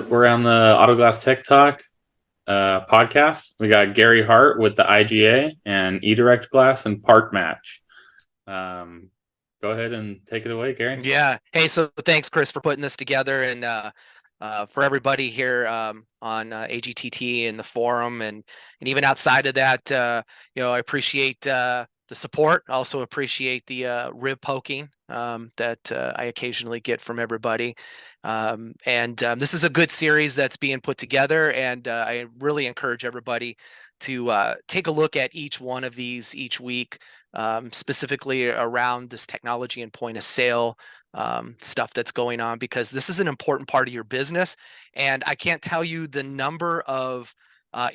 we're on the Autoglass Tech Talk podcast. We got Gary Hart with the IGA and Edirect Glass and Part Match. Go ahead and take it away, Gary. Yeah. Hey, so thanks, Chris, for putting this together, and for everybody here on AGTT and the forum, and even outside of that, I appreciate the support. I also appreciate the rib poking that I occasionally get from everybody. This is a good series that's being put together, and I really encourage everybody to take a look at each one of these each week, specifically around this technology and point of sale stuff that's going on, because this is an important part of your business. And I can't tell you the number of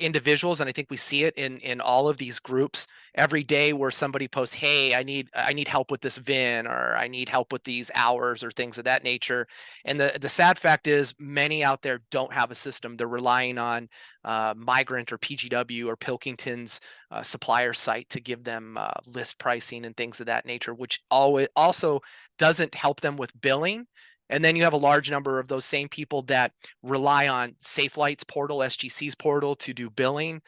individuals, and I think we see it in all of these groups every day, where somebody posts, "Hey, I need help with this VIN, or I need help with these hours," or things of that nature. And the sad fact is, many out there don't have a system. They're relying on Migrant or PGW or Pilkington's supplier site to give them list pricing and things of that nature, which always also doesn't help them with billing. And then you have a large number of those same people that rely on SafeLight's portal, SGC's portal, to do billing.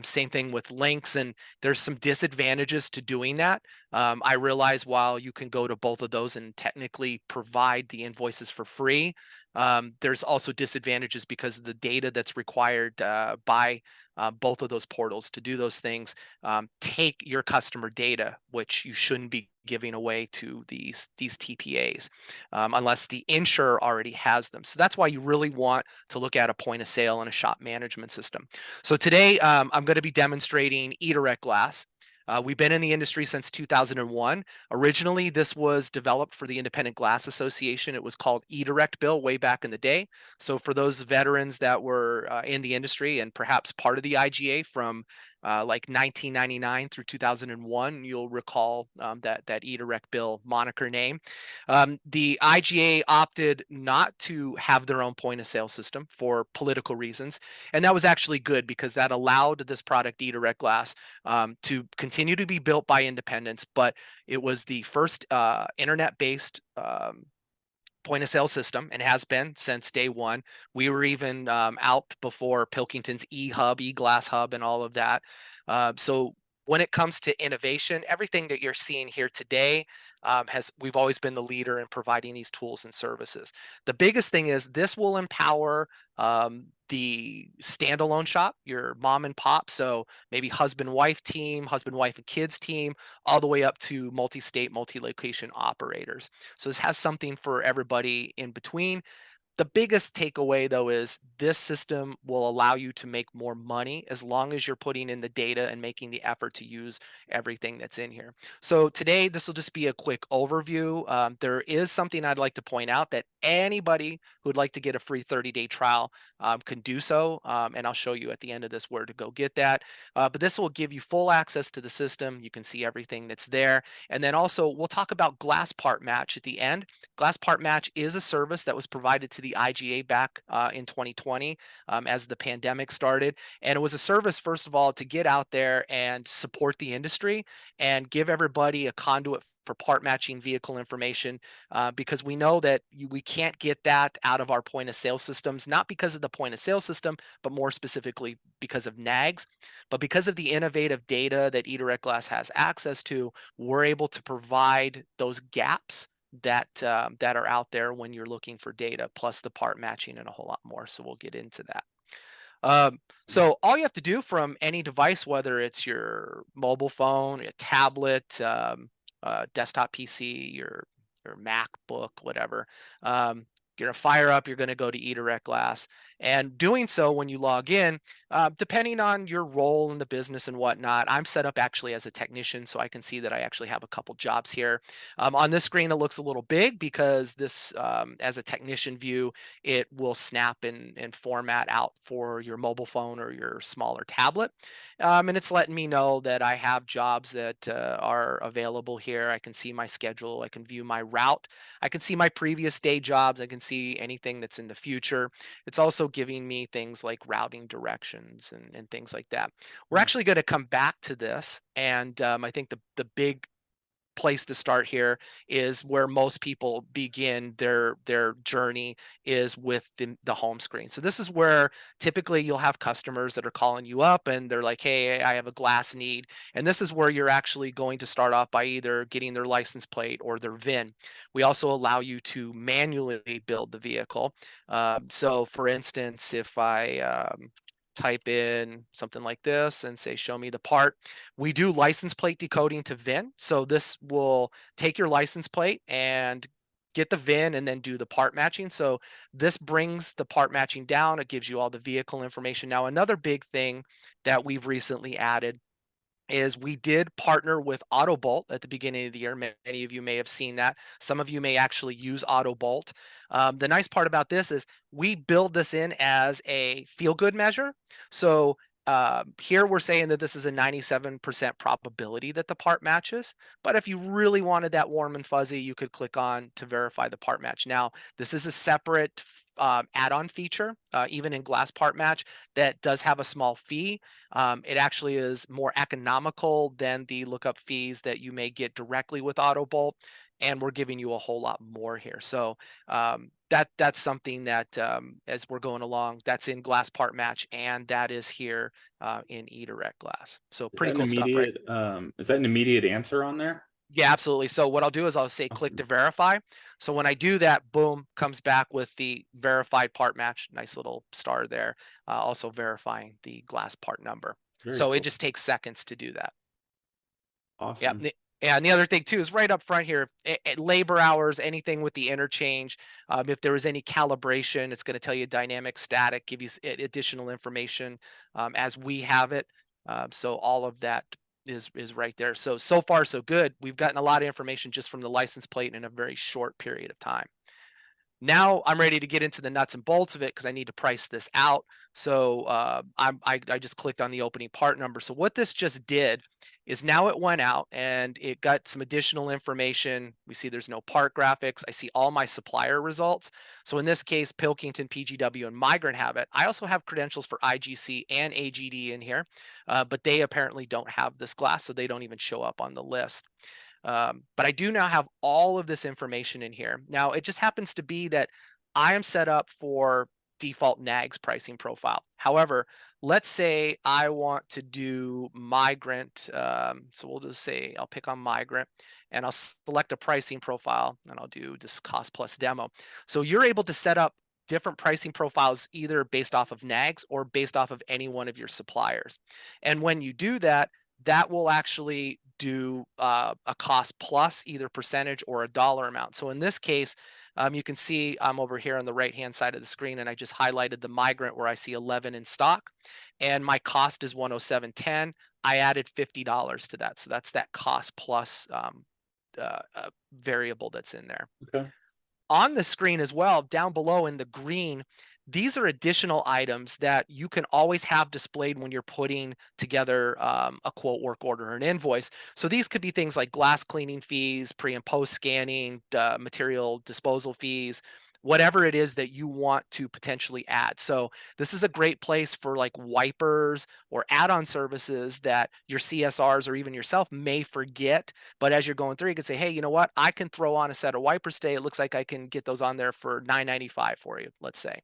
Same thing with links, and there's some disadvantages to doing that. I realize while you can go to both of those and technically provide the invoices for free, there's also disadvantages because of the data that's required by both of those portals to do those things. Take your customer data, which you shouldn't be giving away to these TPAs unless the insurer already has them. So that's why you really want to look at a point of sale and a shop management system. So today I'm going to be demonstrating Edirect Glass. We've been in the industry since 2001. Originally, this was developed for the Independent Glass Association. It was called Edirect Bill way back in the day. So for those veterans that were in the industry and perhaps part of the IGA from like 1999 through 2001, you'll recall that Edirect Bill moniker name. The IGA opted not to have their own point of sale system for political reasons, and that was actually good, because that allowed this product, Edirect Glass, to continue to be built by independents. But it was the first internet-based point of sale system, and has been since day one. We were even out before Pilkington's eHub, eGlass Hub, and all of that. So when it comes to innovation, everything that you're seeing here today we've always been the leader in providing these tools and services. The biggest thing is this will empower the standalone shop, your mom and pop. So maybe husband, wife team, husband, wife, and kids team, all the way up to multi-state, multi-location operators. So this has something for everybody in between. The biggest takeaway, though, is this system will allow you to make more money as long as you're putting in the data and making the effort to use everything that's in here. So today, this will just be a quick overview. There is something I'd like to point out, that anybody who would like to get a free 30-day trial can do so. And I'll show you at the end of this where to go get that. But this will give you full access to the system. You can see everything that's there. And then also, we'll talk about Glass Part Match at the end. Glass Part Match is a service that was provided to the IGA back in 2020 as the pandemic started. And it was a service, first of all, to get out there and support the industry and give everybody a conduit for part matching vehicle information, because we know that we can't get that out of our point of sale systems, not because of the point of sale system, but more specifically because of NAGS. But because of the innovative data that Edirect Glass has access to, we're able to provide those gaps that are out there when you're looking for data, plus the part matching and a whole lot more. So we'll get into that. So all you have to do from any device, whether it's your mobile phone, a tablet, desktop PC, your MacBook, whatever, you're gonna fire up, you're gonna go to Edirect Glass. And doing so, when you log in, depending on your role in the business and whatnot, I'm set up actually as a technician, so I can see that I actually have a couple jobs here. On this screen, it looks a little big because this, as a technician view, it will snap and format out for your mobile phone or your smaller tablet. And it's letting me know that I have jobs that are available here. I can see my schedule, I can view my route, I can see my previous day jobs, I can see anything that's in the future. It's also giving me things like routing directions and things like that. We're actually going to come back to this, and I think the big place to start here is where most people begin their journey, is with the home screen. So this is where typically you'll have customers that are calling you up and they're like, hey, I have a glass need. And this is where you're actually going to start off by either getting their license plate or their VIN. We also allow you to manually build the vehicle. So for instance, if I type in something like this and say, show me the part. We do license plate decoding to VIN. So this will take your license plate and get the VIN and then do the part matching. So this brings the part matching down. It gives you all the vehicle information. Now, another big thing that we've recently added is we did partner with AutoBolt at the beginning of the year. Many of you may have seen that. Some of you may actually use AutoBolt. The nice part about this is we build this in as a feel-good measure. So here we're saying that this is a 97% probability that the part matches. But if you really wanted that warm and fuzzy, you could click on to verify the part match. Now, this is a separate add-on feature, even in Glass Part Match, that does have a small fee. It actually is more economical than the lookup fees that you may get directly with AutoBolt, and we're giving you a whole lot more here. So that's something that as we're going along, that's in Glass Part Match, and that is here in Edirect Glass. So Is pretty that an cool stuff, right? immediate is that an immediate answer on there? Yeah, absolutely. So what I'll do is I'll say click to verify. So when I do that, boom, comes back with the verified part match. Nice little star there. Also verifying the glass part number. Very So it cool. just takes seconds to do that. Yeah. Awesome. And the other thing too is right up front here, labor hours, anything with the interchange. If there was any calibration, it's going to tell you dynamic, static, give you additional information as we have it. So all of that is right there. So far so good. We've gotten a lot of information just from the license plate in a very short period of time. Now I'm ready to get into the nuts and bolts of it because I need to price this out. So I just clicked on the opening part number. So what this just did is now it went out and it got some additional information. We see there's no part graphics. I see all my supplier results. So in this case, Pilkington, PGW, and Migrant have it. I also have credentials for IGC and AGD in here, but they apparently don't have this glass, so they don't even show up on the list. But I do now have all of this information in here. Now, it just happens to be that I am set up for default NAGS pricing profile. However, let's say I want to do migrant. So we'll just say I'll pick on migrant and I'll select a pricing profile and I'll do just cost plus demo. So you're able to set up different pricing profiles either based off of NAGS or based off of any one of your suppliers. And when you do that, that will actually do a cost plus either percentage or a dollar amount. So in this case, you can see I'm over here on the right hand side of the screen and I just highlighted the migrant where I see 11 in stock and my cost is 107.10. I added $50 to that. So that's that cost plus variable that's in there. Okay. On the screen as well, down below in the green, these are additional items that you can always have displayed when you're putting together a quote, work order, or an invoice. So these could be things like glass cleaning fees, pre and post scanning, material disposal fees, whatever it is that you want to potentially add. So this is a great place for like wipers or add-on services that your CSRs or even yourself may forget. But as you're going through, you can say, hey, you know what? I can throw on a set of wipers today. It looks like I can get those on there for $9.95 for you, let's say.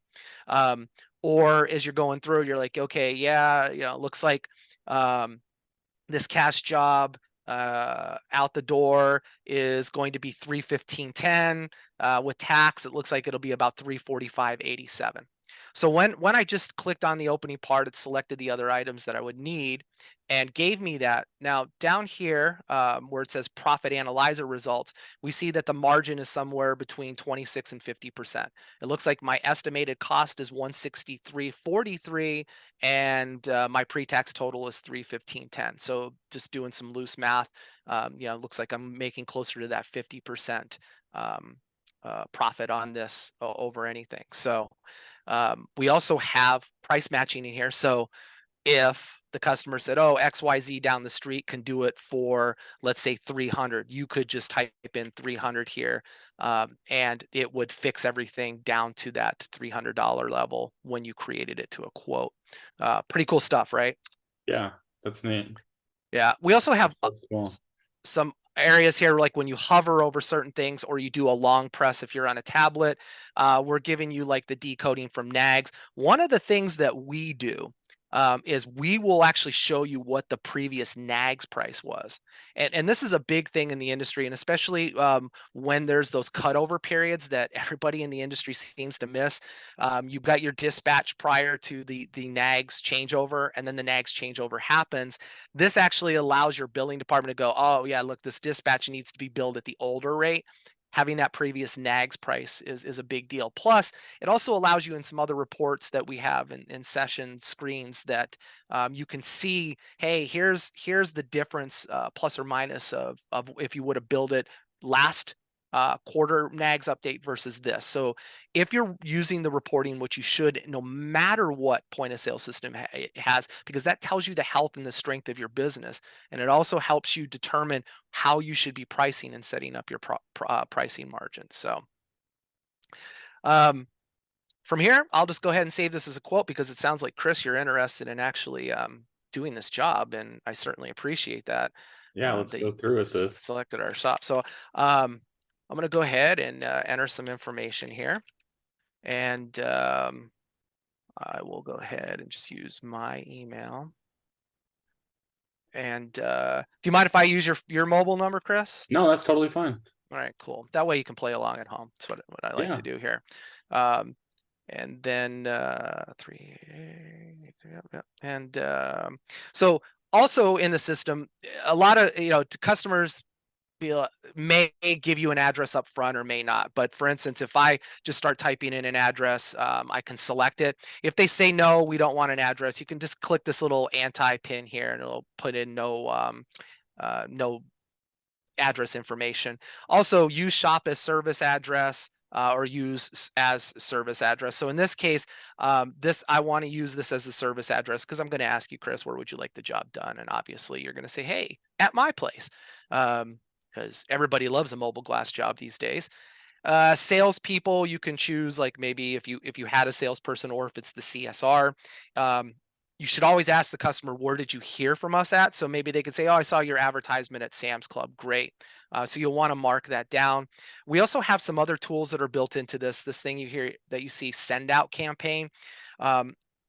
Or as you're going through, you're like, okay, yeah, you know, it looks like this cast job out the door is going to be $315.10 with tax. It looks like it'll be about $345.87. So when I just clicked on the opening part, it selected the other items that I would need and gave me that. Now down here where it says profit analyzer results, we see that the margin is somewhere between 26 and 50%. It looks like my estimated cost is 163.43 and my pre-tax total is 315.10. So just doing some loose math, you know, it looks like I'm making closer to that 50% profit on this over anything. So we also have price matching in here. So if the customer said, oh, XYZ down the street can do it for, let's say 300, you could just type in 300 here and it would fix everything down to that $300 level when you created it to a quote. Pretty cool stuff, right? Yeah, that's neat. Yeah. We also have That's cool. some areas here, like when you hover over certain things or you do a long press if you're on a tablet, we're giving you like the decoding from NAGS. One of the things that we do is we will actually show you what the previous NAGS price was. And this is a big thing in the industry, and especially when there's those cutover periods that everybody in the industry seems to miss. You've got your dispatch prior to the NAGS changeover, and then the NAGS changeover happens. This actually allows your billing department to go, oh yeah, look, this dispatch needs to be billed at the older rate. Having that previous NAGS price is a big deal. Plus, it also allows you in some other reports that we have in session screens that you can see, hey, here's the difference plus or minus of if you would have billed it last quarter NAGS update versus this. So if you're using the reporting, which you should, no matter what point of sale system it has, because that tells you the health and the strength of your business. And it also helps you determine how you should be pricing and setting up your pricing margins. So from here, I'll just go ahead and save this as a quote because it sounds like, Chris, you're interested in actually doing this job, and I certainly appreciate that. Yeah, let's go through with this. Selected our shop. So I'm going to go ahead and enter some information here, and I will go ahead and just use my email. And do you mind if I use your mobile number, Chris? No, that's totally fine. All right, cool. That way you can play along at home. That's what I like to do here. And then so also in the system, a lot of customers may give you an address up front or may not. But for instance, if I just start typing in an address, I can select it. If they say no, we don't want an address, you can just click this little anti-pin here and it'll put in no address information. Also, use shop as service address or use as service address. So in this case, I want to use this as a service address because I'm going to ask you, Chris, where would you like the job done? And obviously, you're going to say, hey, at my place. Because everybody loves a mobile glass job these days. Salespeople, you can choose like maybe if you had a salesperson or if it's the CSR. You should always ask the customer, where did you hear from us at? So maybe they could say, oh, I saw your advertisement at Sam's Club. Great. So you'll want to mark that down. We also have some other tools that are built into this thing you hear that you see, send out campaign.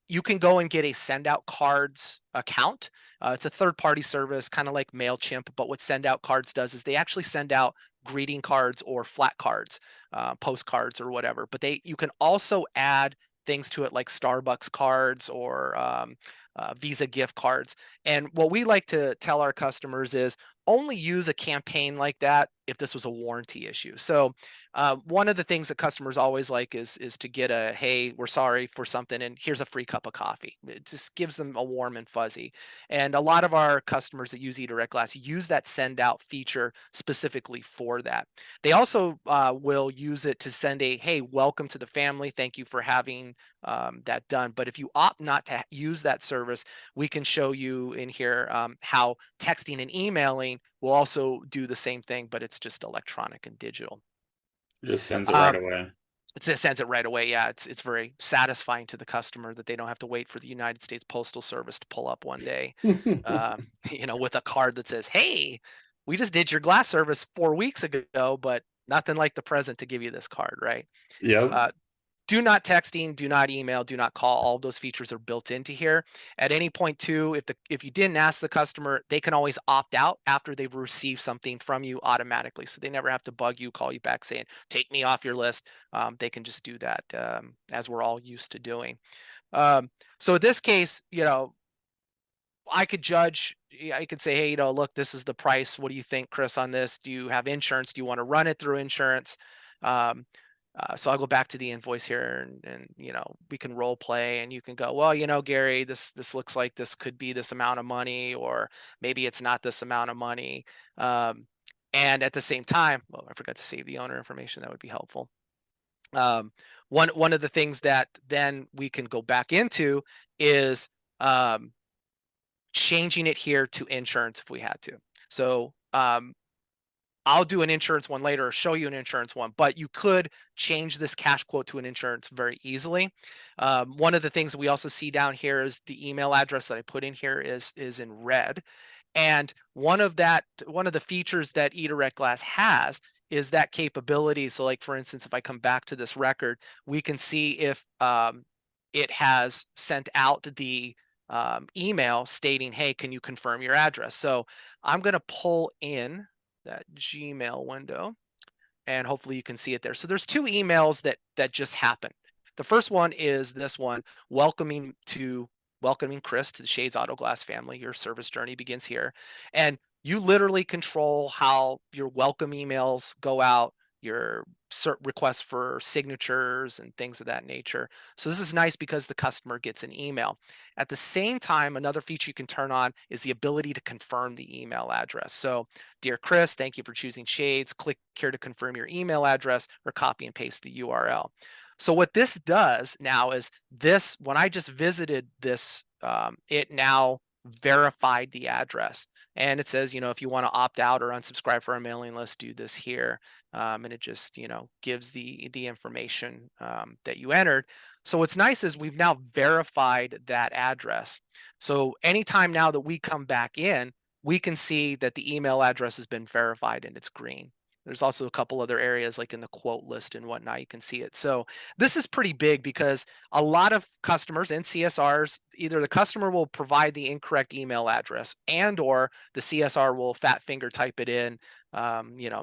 You can go and get a send out cards account. It's a third-party service, kind of like MailChimp, but what send out cards does is they actually send out greeting cards or flat cards, postcards or whatever. But you can also add things to it like Starbucks cards or Visa gift cards. And what we like to tell our customers is only use a campaign like that if this was a warranty issue. So one of the things that customers always like is to get a, hey, we're sorry for something and here's a free cup of coffee. It just gives them a warm and fuzzy. And a lot of our customers that use Edirect Glass use that send out feature specifically for that. They also will use it to send a, hey, welcome to the family. Thank you for having that done. But if you opt not to use that service, we can show you in here how texting and emailing will also do the same thing, but it's just electronic and digital. Just sends it right away. It sends it right away. Yeah, it's very satisfying to the customer that they don't have to wait for the United States Postal Service to pull up one day, with a card that says, hey, we just did your glass service 4 weeks ago, but nothing like the present to give you this card, right? Yep. Do not texting, do not email, do not call. All those features are built into here. At any point too, if you didn't ask the customer, they can always opt out after they've received something from you automatically. So they never have to bug you, call you back saying, take me off your list. They can just do that as we're all used to doing. So in this case, I could judge, I could say, hey, look, this is the price. What do you think, Chris, on this? Do you have insurance? Do you want to run it through insurance? So I'll go back to the invoice here and we can role play and you can go, well, Gary, this looks like this could be this amount of money, or maybe it's not this amount of money. And at the same time, well, I forgot to save the owner information. That would be helpful. One of the things that then we can go back into is changing it here to insurance if we had to. So I'll do an insurance one later or show you an insurance one, but you could change this cash quote to an insurance very easily. One of the things we also see down here is the email address that I put in here is in red. And one of the features that Edirect Glass has is that capability. So like, for instance, if I come back to this record, we can see if it has sent out the email stating, hey, can you confirm your address? So I'm going to pull in that Gmail window, and hopefully you can see it there. So there's 2 emails that just happened. The first one is this one, welcoming Chris to the Shades Auto Glass family. Your service journey begins here. And you literally control how your welcome emails go out, your requests for signatures and things of that nature. So this is nice because the customer gets an email. At the same time, another feature you can turn on is the ability to confirm the email address. So, dear Chris, thank you for choosing Shades. Click here to confirm your email address, or copy and paste the URL. So what this does now is this, when I just visited this, it now verified the address. And it says, if you want to opt out or unsubscribe for our mailing list, do this here. And it just, gives the information that you entered. So what's nice is we've now verified that address. So anytime now that we come back in, we can see that the email address has been verified and it's green. There's also a couple other areas like in the quote list and whatnot, you can see it. So this is pretty big because a lot of customers and CSRs, either the customer will provide the incorrect email address or the CSR will fat finger type it in,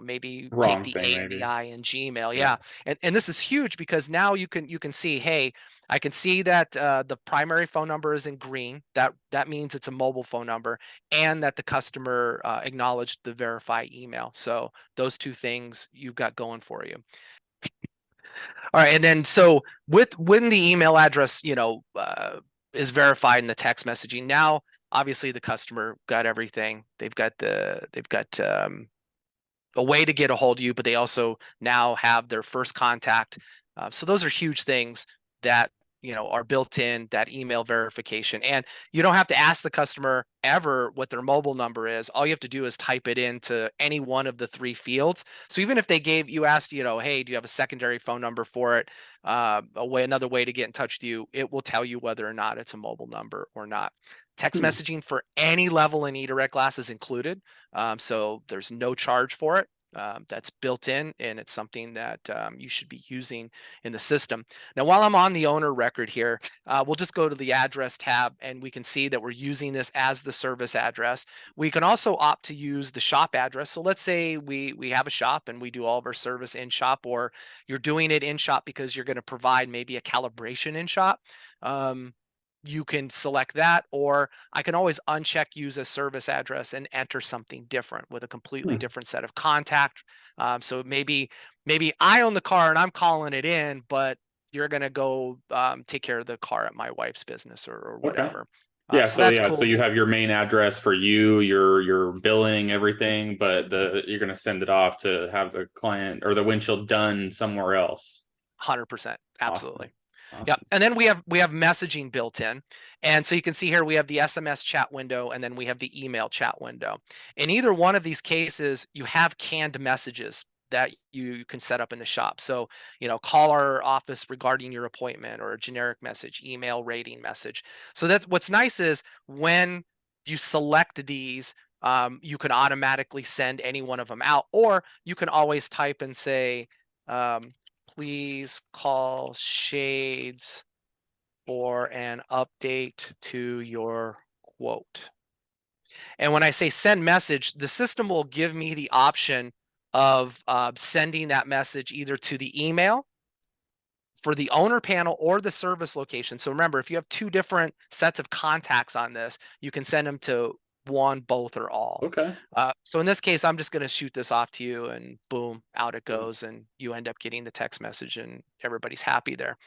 maybe Wrong take the thing, A and the maybe. I in Gmail. Yeah. And this is huge because now you can see, hey, I can see that the primary phone number is in green. That means it's a mobile phone number, and that the customer acknowledged the verify email. So those 2 things you've got going for you. All right, and then so when the email address is verified in the text messaging, now obviously the customer got everything. They've got a way to get a hold of you, but they also now have their first contact. So those are huge things that are built in, that email verification. And you don't have to ask the customer ever what their mobile number is. All you have to do is type it into any one of the 3 fields. So even if you asked, hey, do you have a secondary phone number for it? Another way to get in touch with you, it will tell you whether or not it's a mobile number or not. Text messaging for any level in Edirect Glass is included. So there's no charge for it. That's built in, and it's something that you should be using in the system. Now, while I'm on the owner record here, we'll just go to the address tab, and we can see that we're using this as the service address. We can also opt to use the shop address. So let's say we have a shop and we do all of our service in shop, or you're doing it in shop because you're going to provide maybe a calibration in shop. You can select that, or I can always uncheck use a service address and enter something different with a completely different set of contact. So maybe I own the car and I'm calling it in, but you're going to go take care of the car at my wife's business or whatever. Yeah, so that's cool. so you have your main address for your billing, everything, but you're going to send it off to have the client or the windshield done somewhere else. 100%. Absolutely. Awesome. Awesome. Yeah, and then we have messaging built in, and so you can see here we have the SMS chat window, and then we have the email chat window. In either one of these cases, you have canned messages that you can set up in the shop. So call our office regarding your appointment, or a generic message, email rating message. So that's what's nice is when you select these, you can automatically send any one of them out, or you can always type and say, please call Shades for an update to your quote. And when I say send message, the system will give me the option of sending that message either to the email for the owner panel or the service location. So remember, if you have 2 different sets of contacts on this, you can send them to one, both, or all. Okay. So in this case, I'm just going to shoot this off to you, and boom, out it goes, and you end up getting the text message, and everybody's happy there.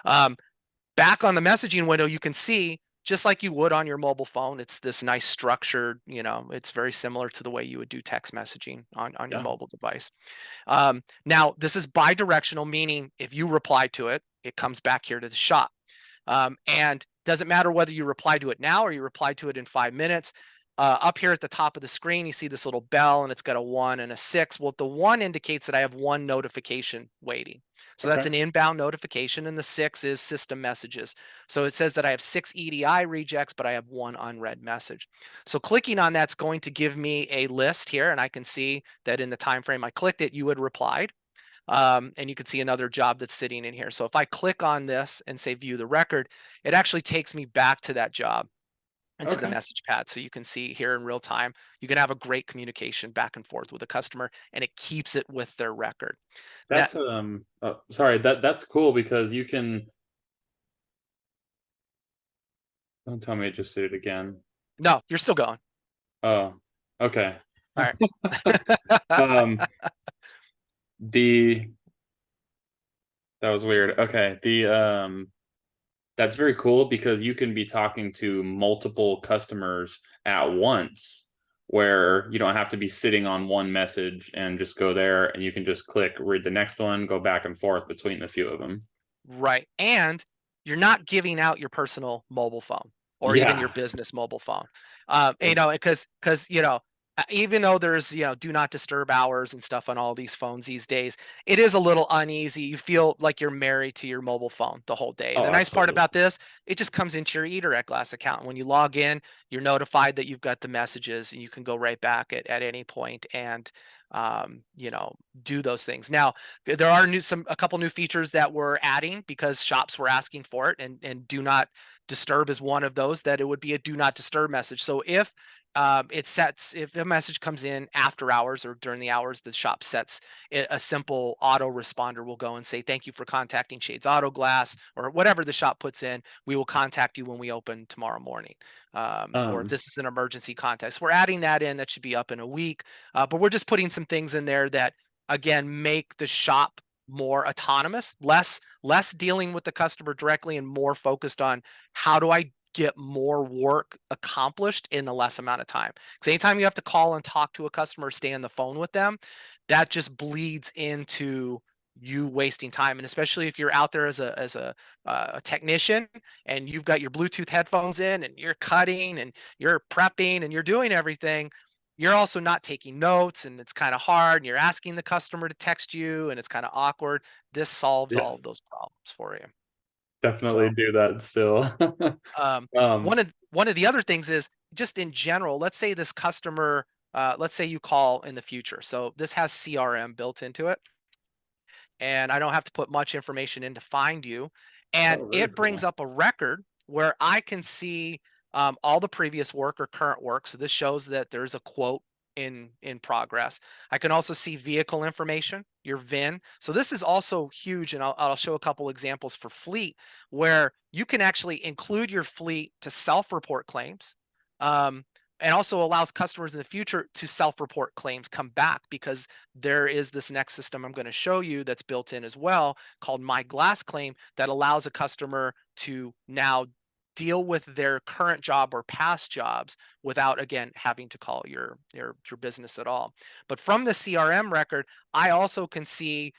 Back on the messaging window, you can see, just like you would on your mobile phone, it's this nice structured, it's very similar to the way you would do text messaging on your mobile device. Now, this is bi-directional, meaning if you reply to it, it comes back here to the shop. And doesn't matter whether you reply to it now or you reply to it in 5 minutes. Up here at the top of the screen, you see this little bell and it's got a 1 and a 6. Well, the 1 indicates that I have 1 notification waiting. So that's Okay. an inbound notification, and the 6 is system messages. So it says that I have 6 EDI rejects, but I have 1 unread message. So clicking on that's going to give me a list here, and I can see that in the time frame I clicked it, you had replied. And you can see another job that's sitting in here. So if I click on this and say view the record, it actually takes me back to that job into the Okay. message pad. So you can see here in real time, you can have a great communication back and forth with a customer, and it keeps it with their record. Now, That's sorry, that's cool because you can don't tell me it just did it again. no, you're still going. Oh, okay. All right. Um the that was weird. Okay. That's very cool because you can be talking to multiple customers at once where you don't have to be sitting on one message and just go there and you can just click, read the next one, go back and forth between the few of them. Right. And you're not giving out your personal mobile phone or even your Yeah. business mobile phone. Because even though there's do not disturb hours and stuff on all these phones these days, it is a little uneasy. You feel like you're married to your mobile phone the whole day. And Oh, the nice part absolutely. about this, it just comes into your Edirect Glass account. When you log in, you're notified that you've got the messages, and you can go right back at any point and do those things. Now, there are a couple new features that we're adding because shops were asking for it, and do not disturb is one of those, that it would be a do not disturb message. So if if a message comes in after hours or during the hours, the shop sets it, a simple auto responder will go and say, thank you for contacting Shades Auto Glass, or whatever the shop puts in. We will contact you when we open tomorrow morning. Or if Um, this is an emergency context, we're adding that in. That should be up in a week. But we're just putting some things in there that, again, make the shop more autonomous, less dealing with the customer directly, and more focused on how do I get more work accomplished in the less amount of time. Because anytime you have to call and talk to a customer, stay on the phone with them, that just bleeds into you wasting time. And especially if you're out there as a technician and you've got your Bluetooth headphones in and you're cutting and you're prepping and you're doing everything, you're also not taking notes, and it's kind of hard, and you're asking the customer to text you, and it's kind of awkward. This solves all of yes, those problems for you. definitely So do that still. one um, of the other things is, just in general, let's say this customer, let's say you call in the future. So this has CRM built into it, and I don't have to put much information in to find you. And oh, very it brings cool. up a record where I can see all the previous work or current work. So this shows that there's a quote in progress. I can also see vehicle information, your VIN. So this is also huge, and I'll show a couple examples for fleet where you can actually include your fleet to self-report claims. Um, and also allows customers in the future to self-report claims come back, because there is this next system I'm going to show you that's built in as well, called My Glass Claim, that allows a customer to now deal with their current job or past jobs without, again, having to call your business at all. But from the CRM record, I also can see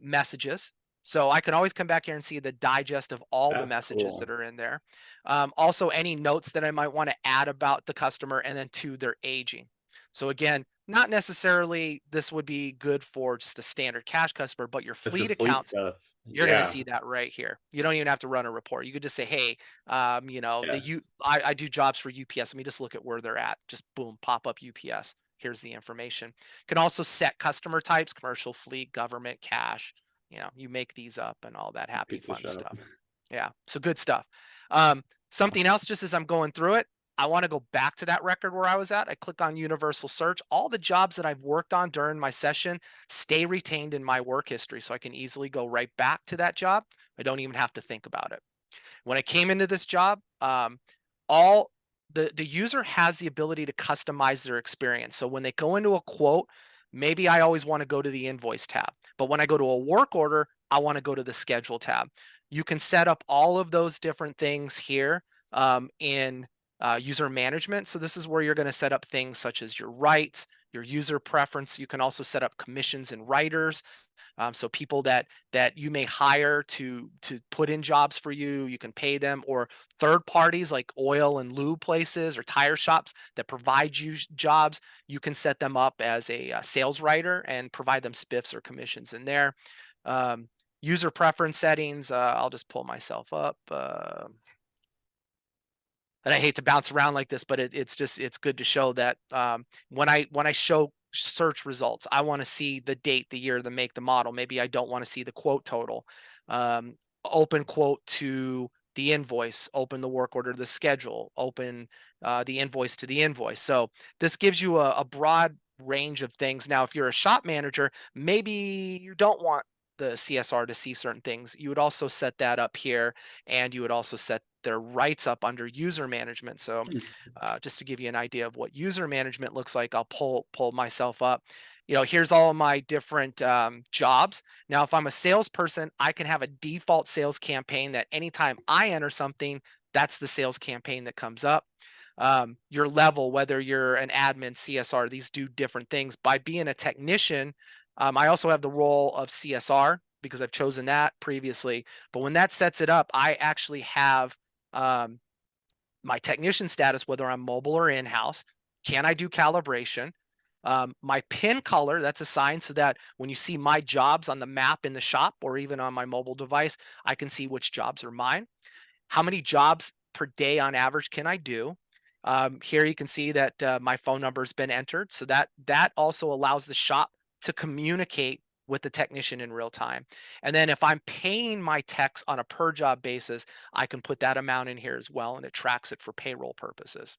messages. So I can always come back here and see the digest of all the That's messages that cool. are in there. Also, any notes that I might want to add about the customer, and then to their aging. So again, not necessarily this would be good for just a standard cash customer, but your But the fleet fleet accounts, stuff, you're going to yeah, see that right here. You don't even have to run a report. You could just say, hey, yes, I do jobs for UPS. Let me just look at where they're at. Just boom, pop up UPS. Here's the information. You can also set customer types: commercial, fleet, government, cash. You make these up and all that happy, pizza fun shop. stuff. Yeah, so good stuff. Something else, just as I'm going through it, I want to go back to that record where I was at. I click on universal search. All the jobs that I've worked on during my session stay retained in my work history, so I can easily go right back to that job. I don't even have to think about it. When I came into this job, all the user has the ability to customize their experience. So when they go into a quote, maybe I always want to go to the invoice tab, but when I go to a work order, I want to go to the schedule tab. You can set up all of those different things here in user management. So this is where you're going to set up things such as your rights, your user preference. You can also set up commissions and writers. So people that you may hire to put in jobs for you, you can pay them, or third parties like oil and lube places or tire shops that provide you jobs, you can set them up as a sales writer and provide them spiffs or commissions in there. User preference settings, I'll just pull myself up. And I hate to bounce around like this, but it's good to show that when I show search results, I want to see the date, the year, the make, the model. Maybe I don't want to see the quote total. Open quote to the invoice, open the work order to the schedule, open the invoice to the invoice. So this gives you a broad range of things. Now, if you're a shop manager, maybe you don't want the CSR to see certain things. You would also set that up here, and you would also set their rights up under user management. So just to give you an idea of what user management looks like, I'll pull myself up. Here's all of my different jobs. Now, if I'm a salesperson, I can have a default sales campaign that anytime I enter something, that's the sales campaign that comes up. Your level, whether you're an admin, CSR, these do different things. By being a technician, I also have the role of CSR because I've chosen that previously. But when that sets it up, I actually have my technician status, whether I'm mobile or in-house. Can I do calibration? My pin color, that's assigned so that when you see my jobs on the map in the shop or even on my mobile device, I can see which jobs are mine. How many jobs per day on average can I do? Here you can see that my phone number has been entered. So that also allows the shop to communicate with the technician in real time. And then if I'm paying my techs on a per job basis, I can put that amount in here as well, and it tracks it for payroll purposes.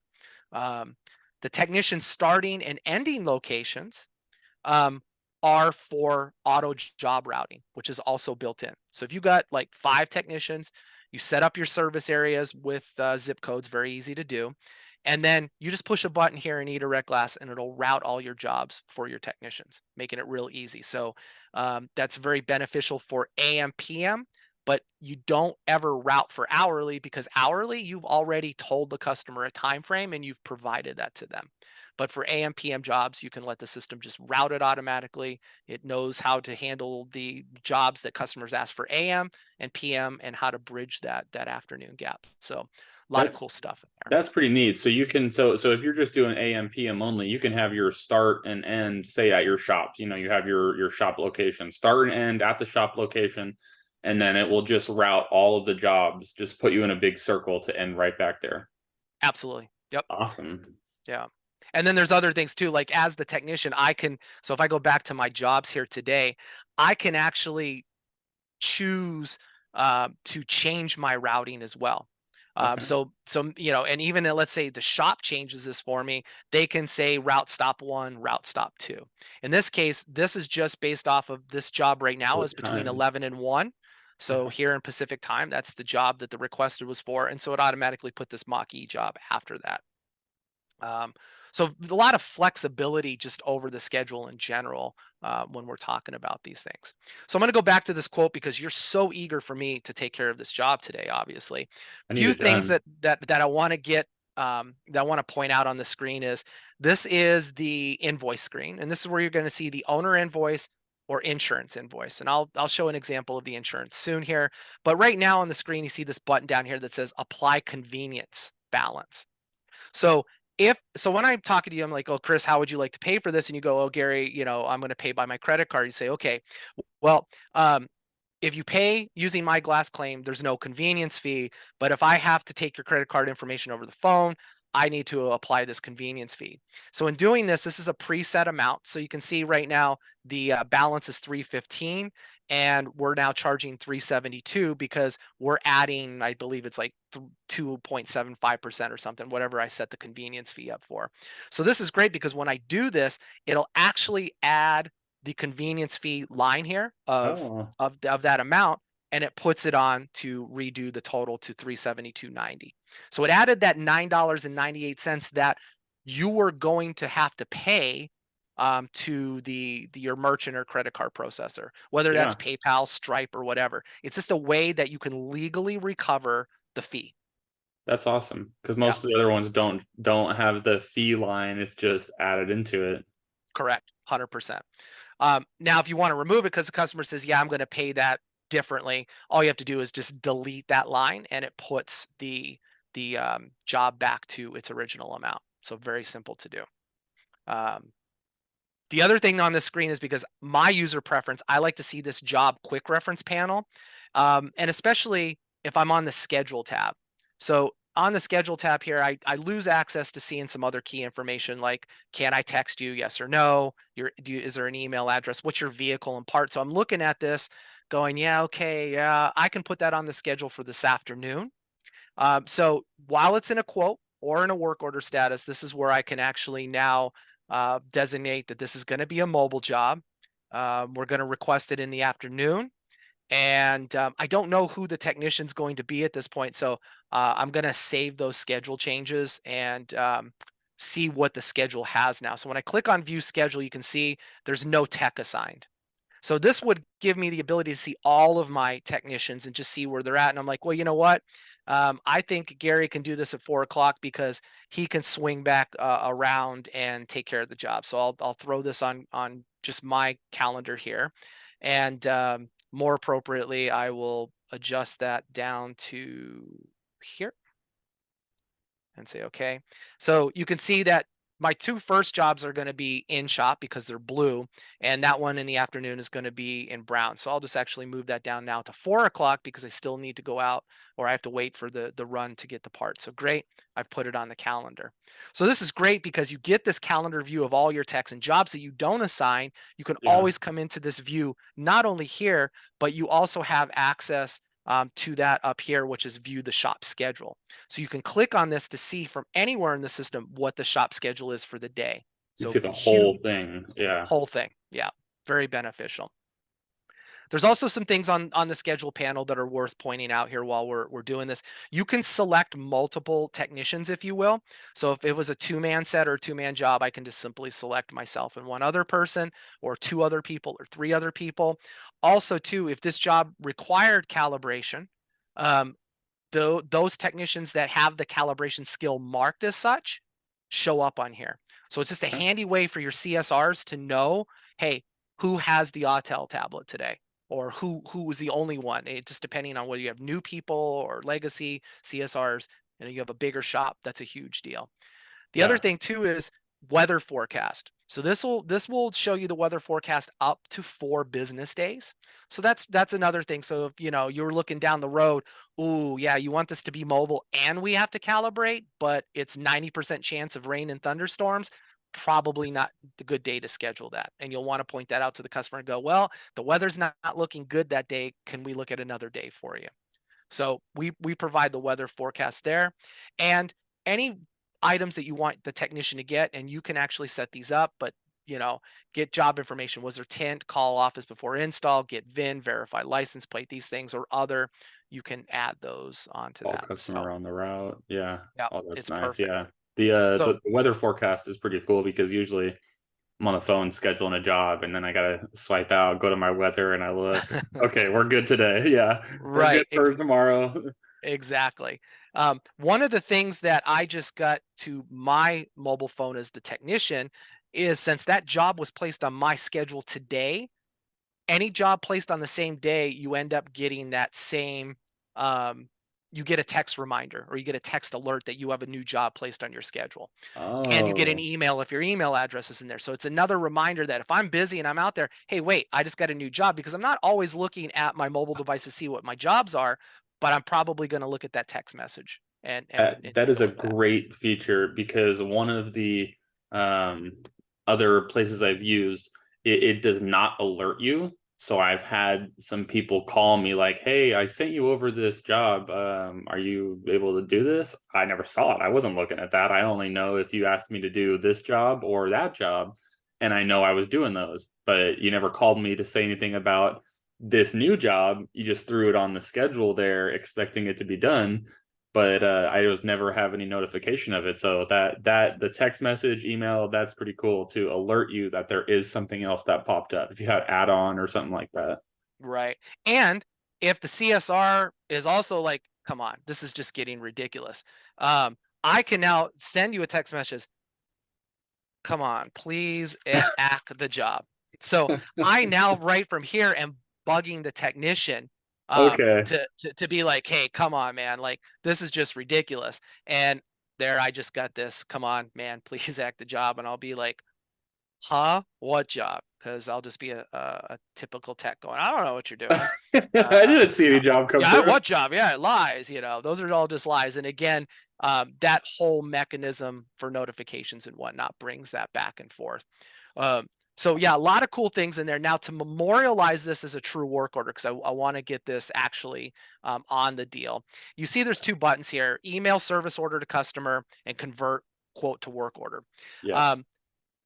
The technician starting and ending locations are for auto job routing, which is also built in. So if you got like 5 technicians, you set up your service areas with zip codes, very easy to do. And then you just push a button here in Edirect Glass and it'll route all your jobs for your technicians, making it real easy. So that's very beneficial for AM, PM, but you don't ever route for hourly, because hourly, you've already told the customer a time frame and you've provided that to them. But for AM, PM jobs, you can let the system just route it automatically. It knows how to handle the jobs that customers ask for AM and PM and how to bridge that afternoon gap. So a lot of That's cool stuff in there. that's pretty neat. So you can so if you're just doing AM PM only, you can have your start and end, say, at your shops. You have your shop location, start and end at the shop location, and then it will just route all of the jobs, just put you in a big circle to end right back there. Absolutely. Yep. Awesome. Yeah. And then there's other things too, like as the technician, so if I go back to my jobs here today, I can actually choose to change my routing as well. Okay. So and even let's say the shop changes this for me, they can say route stop 1, route stop 2. In this case, this is just based off of this job right now What is between time? 11 and 1. So here in Pacific time, that's the job that the requested was for. And so it automatically put this Mach-E job after that. So a lot of flexibility just over the schedule in general when we're talking about these things. So I'm going to go back to this quote because you're so eager for me to take care of this job today. Obviously, I a need few it things done. that I want to get that I want to point out on the screen is this is the invoice screen, and this is where you're going to see the owner invoice or insurance invoice. And I'll show an example of the insurance soon here. But right now on the screen, you see this button down here that says apply convenience balance. So when I'm talking to you, I'm like, oh, Chris, how would you like to pay for this? And you go, oh, Gary, I'm going to pay by my credit card. You say, okay, well, if you pay using my glass claim, there's no convenience fee. But if I have to take your credit card information over the phone, I need to apply this convenience fee. So in doing this, this is a preset amount. So you can see right now the balance is $315, and we're now charging $372 because we're adding, I believe it's like 2.75% or something, whatever I set the convenience fee up for. So this is great because when I do this, it'll actually add the convenience fee line here of that amount, and it puts it on to redo the total to $372.90. So it added that $9.98 that you were going to have to pay to your merchant or credit card processor, whether that's PayPal, Stripe, or whatever. It's just a way that you can legally recover the fee. That's awesome, because most of the other ones don't have the fee line. It's just added into it. Correct, 100%. Now, if you want to remove it because the customer says, yeah, I'm going to pay that differently, all you have to do is just delete that line and it puts the job back to its original amount. So very simple to do. The other thing on this screen is because my user preference, I like to see this job quick reference panel, and especially if I'm on the schedule tab. So on the schedule tab here, I lose access to seeing some other key information like, can I text you, yes or no? Is there an email address? What's your vehicle and part? So I'm looking at this going, yeah, okay, yeah, I can put that on the schedule for this afternoon. So while it's in a quote or in a work order status, this is where I can actually now designate that this is going to be a mobile job. We're going to request it in the afternoon. And I don't know who the technician's going to be at this point. So I'm going to save those schedule changes and see what the schedule has now. So when I click on view schedule, you can see there's no tech assigned. So this would give me the ability to see all of my technicians and just see where they're at. And I'm like, well, you know what? I think Gary can do this at 4 o'clock because he can swing back around and take care of the job. So I'll throw this on just my calendar here, and more appropriately, I will adjust that down to here and say okay. So you can see that my two first jobs are going to be in shop because they're blue, and that one in the afternoon is going to be in brown. So I'll just actually move that down now to 4 o'clock because I still need to go out, or I have to wait for the run to get the part. So great, I've put it on the calendar. So this is great because you get this calendar view of all your techs and jobs that you don't assign. You can always come into this view, not only here, but you also have access to that up here, which is view the shop schedule. So you can click on this to see from anywhere in the system what the shop schedule is for the day. You So see the whole thing. Yeah. whole thing. Yeah, very beneficial. There's also some things on the schedule panel that are worth pointing out here while we're doing this. You can select multiple technicians, if you will. So if it was a 2-man set or a 2-man job, I can just simply select myself and one other person, or 2 other people, or 3 other people. Also, too, if this job required calibration, those technicians that have the calibration skill marked as such show up on here. So it's just a handy way for your CSRs to know, hey, who has the Autel tablet today, or who is the only one. It just depending on whether you have new people or legacy CSRs, and you have a bigger shop, that's a huge deal. The other thing too is weather forecast. So this will show you the weather forecast up to 4 business days. So that's another thing. So if you're looking down the road, ooh, yeah, you want this to be mobile and we have to calibrate, but it's 90% chance of rain and thunderstorms, probably not a good day to schedule that. And you'll want to point that out to the customer and go, well, the weather's not looking good that day. Can we look at another day for you? So we provide the weather forecast there, and any items that you want the technician to get, and you can actually set these up, but get job information. Was there tint, call office before install, get VIN, verify license plate, these things, or other, you can add those onto All that. customer So on the route. Yeah. yeah, Oh, that's it's nice. perfect. Yeah. So The weather forecast is pretty cool because usually I'm on the phone scheduling a job and then I gotta swipe out, go to my weather, and I look. Okay, we're good today. Yeah, we're good right, for tomorrow. exactly. One of the things that I just got to my mobile phone as the technician is, since that job was placed on my schedule today, any job placed on the same day, you end up getting that same, you get a text reminder, or you get a text alert that you have a new job placed on your schedule. And you get an Oh, email if your email address is in there. So it's another reminder that if I'm busy and I'm out there, hey, wait, I just got a new job, because I'm not always looking at my mobile device to see what my jobs are, but I'm probably going to look at that text message and that is deal a with that. great feature because one of the um, other places I've used, it does not alert you. So I've had some people call me like, "Hey, I sent you over this job. Are you able to do this?" I never saw it. I wasn't looking at that. I only know if you asked me to do this job or that job, and I know I was doing those. But you never called me to say anything about this new job. You just threw it on the schedule there, expecting it to be done, but I was never have any notification of it. So that the text message, email, that's pretty cool to alert you that there is something else that popped up if you had add-on or something like that. Right. And if the CSR is also like, come on, this is just getting ridiculous. I can now send you a text message. Come on, please act the job. So I now right from here am bugging the technician Okay. to be like, hey, come on, man, like this is just ridiculous. And there I just got this, come on, man, please act the job. And I'll be like, huh? What job? Because I'll just be a typical tech going, I don't know what you're doing. I didn't see any So job come yeah, through. what job? Yeah, lies, those are all just lies. And again, that whole mechanism for notifications and whatnot brings that back and forth. Um, so yeah, a lot of cool things in there. Now to memorialize this as a true work order, because I want to get this actually on the deal. You see there's two buttons here, email service order to customer and convert quote to work order. Yes. Um,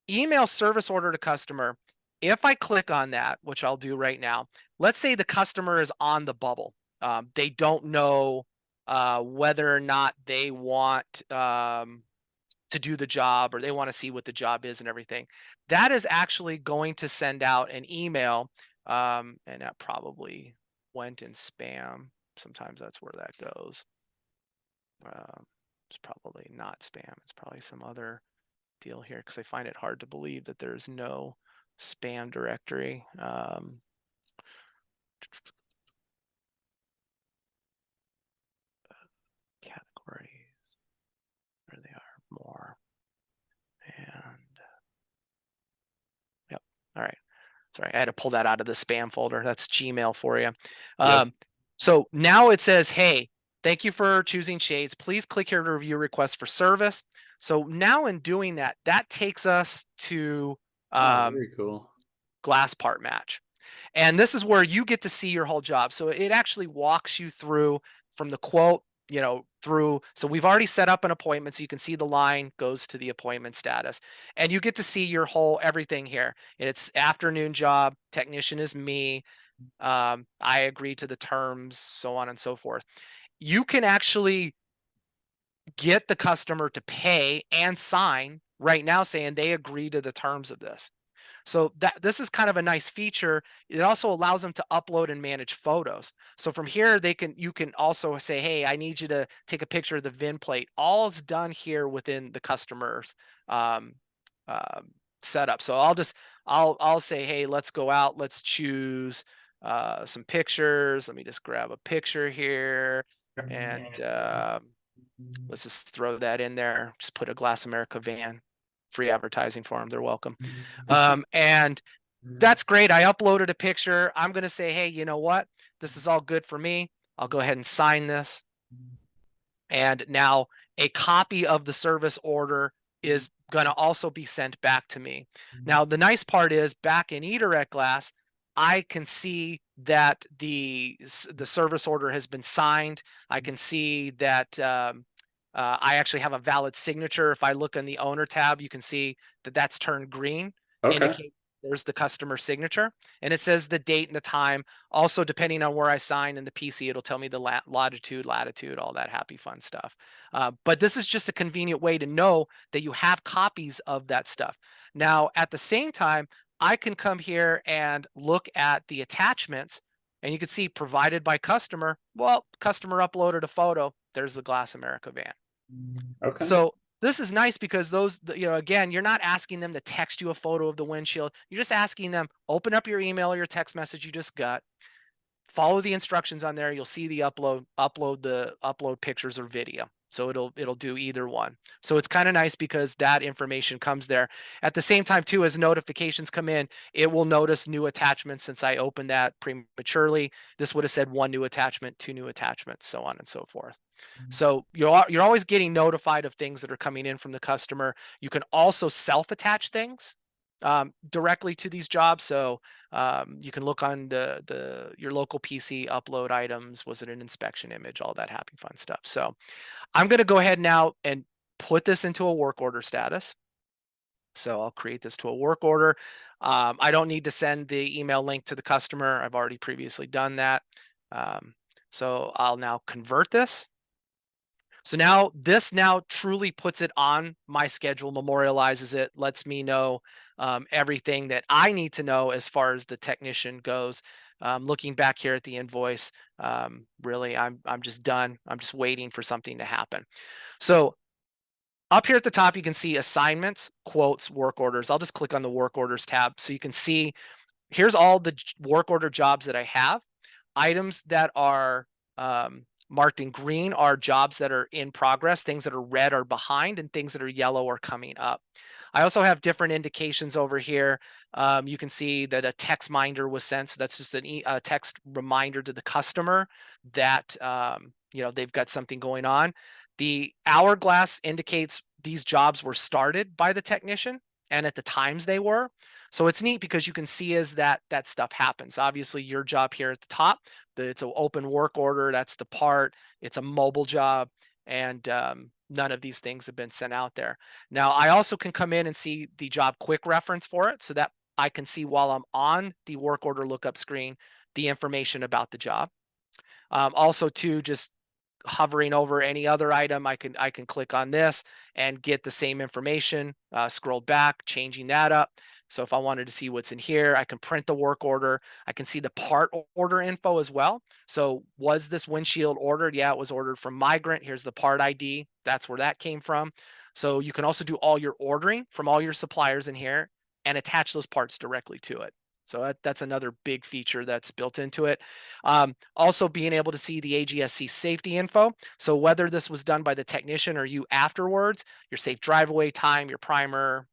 email service order to customer. If I click on that, which I'll do right now, let's say the customer is on the bubble. They don't know whether or not they want to do the job, or they want to see what the job is and everything. That is actually going to send out an email, and that probably went in spam. Sometimes that's where that goes. It's probably not spam. It's probably some other deal here, because I find it hard to believe that there's no spam directory. Categories, there they are, more, and yep. All right. Sorry, I had to pull that out of the spam folder. That's Gmail for you. Yep. So now it says, hey, thank you for choosing Shades. Please click here to review request for service. So now in doing that, that takes us to Oh, very cool. glass part match. And this is where you get to see your whole job. So it actually walks you through from the quote, through. So we've already set up an appointment. So you can see the line goes to the appointment status, and you get to see your whole everything here. And it's afternoon job. Technician is me. I agree to the terms, so on and so forth. You can actually get the customer to pay and sign right now saying they agree to the terms of this. So this is kind of a nice feature. It also allows them to upload and manage photos. So from here, you can also say, hey, I need you to take a picture of the VIN plate. All's done here within the customer's um, setup. So I'll say, hey, let's go out. Let's choose some pictures. Let me just grab a picture here, and let's just throw that in there. Just put a Glass America van. Free advertising for them. They're welcome. And that's great. I uploaded a picture. I'm going to say, hey, you know what? This is all good for me. I'll go ahead and sign this. And now a copy of the service order is going to also be sent back to me. Now, the nice part is back in Edirect Glass, I can see that the service order has been signed. I can see that I actually have a valid signature. If I look in the owner tab, you can see that that's turned green, Okay. indicate there's the customer signature, and it says the date and the time. Also, depending on where I sign in the PC, it'll tell me the longitude, latitude, all that happy fun stuff. But this is just a convenient way to know that you have copies of that stuff. Now, at the same time, I can come here and look at the attachments, and you can see provided by customer. Well, customer uploaded a photo. There's the Glass America van. Okay. So this is nice because those, again, you're not asking them to text you a photo of the windshield. You're just asking them, open up your email or your text message you just got, follow the instructions on there. You'll see the upload pictures or video. So it'll do either one. So it's kind of nice because that information comes there. At the same time too, as notifications come in, it will notice new attachments. Since I opened that prematurely, this would have said 1 new attachment, 2 new attachments, so on and so forth. So you're always getting notified of things that are coming in from the customer. You can also self-attach things directly to these jobs. So you can look on your local PC, upload items. Was it an inspection image? All that happy fun stuff. So I'm going to go ahead now and put this into a work order status. So I'll create this to a work order. I don't need to send the email link to the customer. I've already previously done that. So I'll now convert this. So now this truly puts it on my schedule, memorializes it, lets me know everything that I need to know as far as the technician goes. Looking back here at the invoice, really, I'm just done. I'm just waiting for something to happen. So up here at the top, you can see assignments, quotes, work orders. I'll just click on the work orders tab so you can see here's all the work order jobs that I have. Items that are marked in green are jobs that are in progress. Things that are red are behind, and things that are yellow are coming up. I also have different indications over here. You can see that a text reminder was sent. So that's just a text reminder to the customer that they've got something going on. The hourglass indicates these jobs were started by the technician and at the times they were. So it's neat because you can see as that stuff happens. Obviously, your job here at the top, it's an open work order. That's the part. It's a mobile job, and none of these things have been sent out there. Now, I also can come in and see the job quick reference for it, so that I can see while I'm on the work order lookup screen the information about the job. Also, too, just hovering over any other item, I can click on this and get the same information, scroll back, changing that up. So if I wanted to see what's in here, I can print the work order. I can see the part order info as well. So was this windshield ordered? Yeah, it was ordered from Migrant. Here's the part ID. That's where that came from. So you can also do all your ordering from all your suppliers in here and attach those parts directly to it. So that's another big feature that's built into it. Also being able to see the AGSC safety info. So whether this was done by the technician or you afterwards, your safe drive away time, your primer,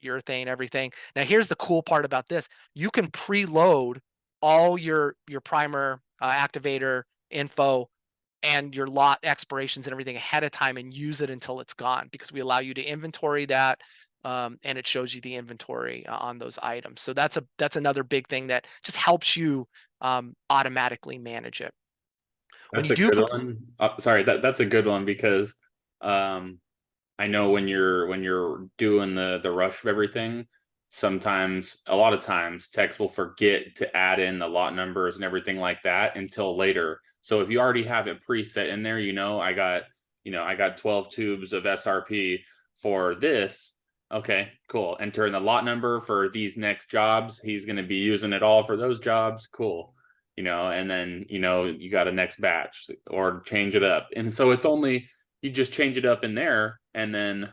urethane, everything. Now here's the cool part about this. You can preload all your primer, activator info and your lot expirations and everything ahead of time and use it until it's gone, because we allow you to inventory that. And it shows you the inventory on those items. So that's another big thing that just helps you automatically manage it. When That's you a do good complete, one. Sorry, that's a good one because um, I know when you're doing the rush of everything, sometimes a lot of times techs will forget to add in the lot numbers and everything like that until later. So if you already have it preset in there, I got 12 tubes of SRP for this. Okay, cool. Enter in the lot number for these next jobs. He's going to be using it all for those jobs. Cool. And then you got a next batch or change it up. And so it's only you just change it up in there and then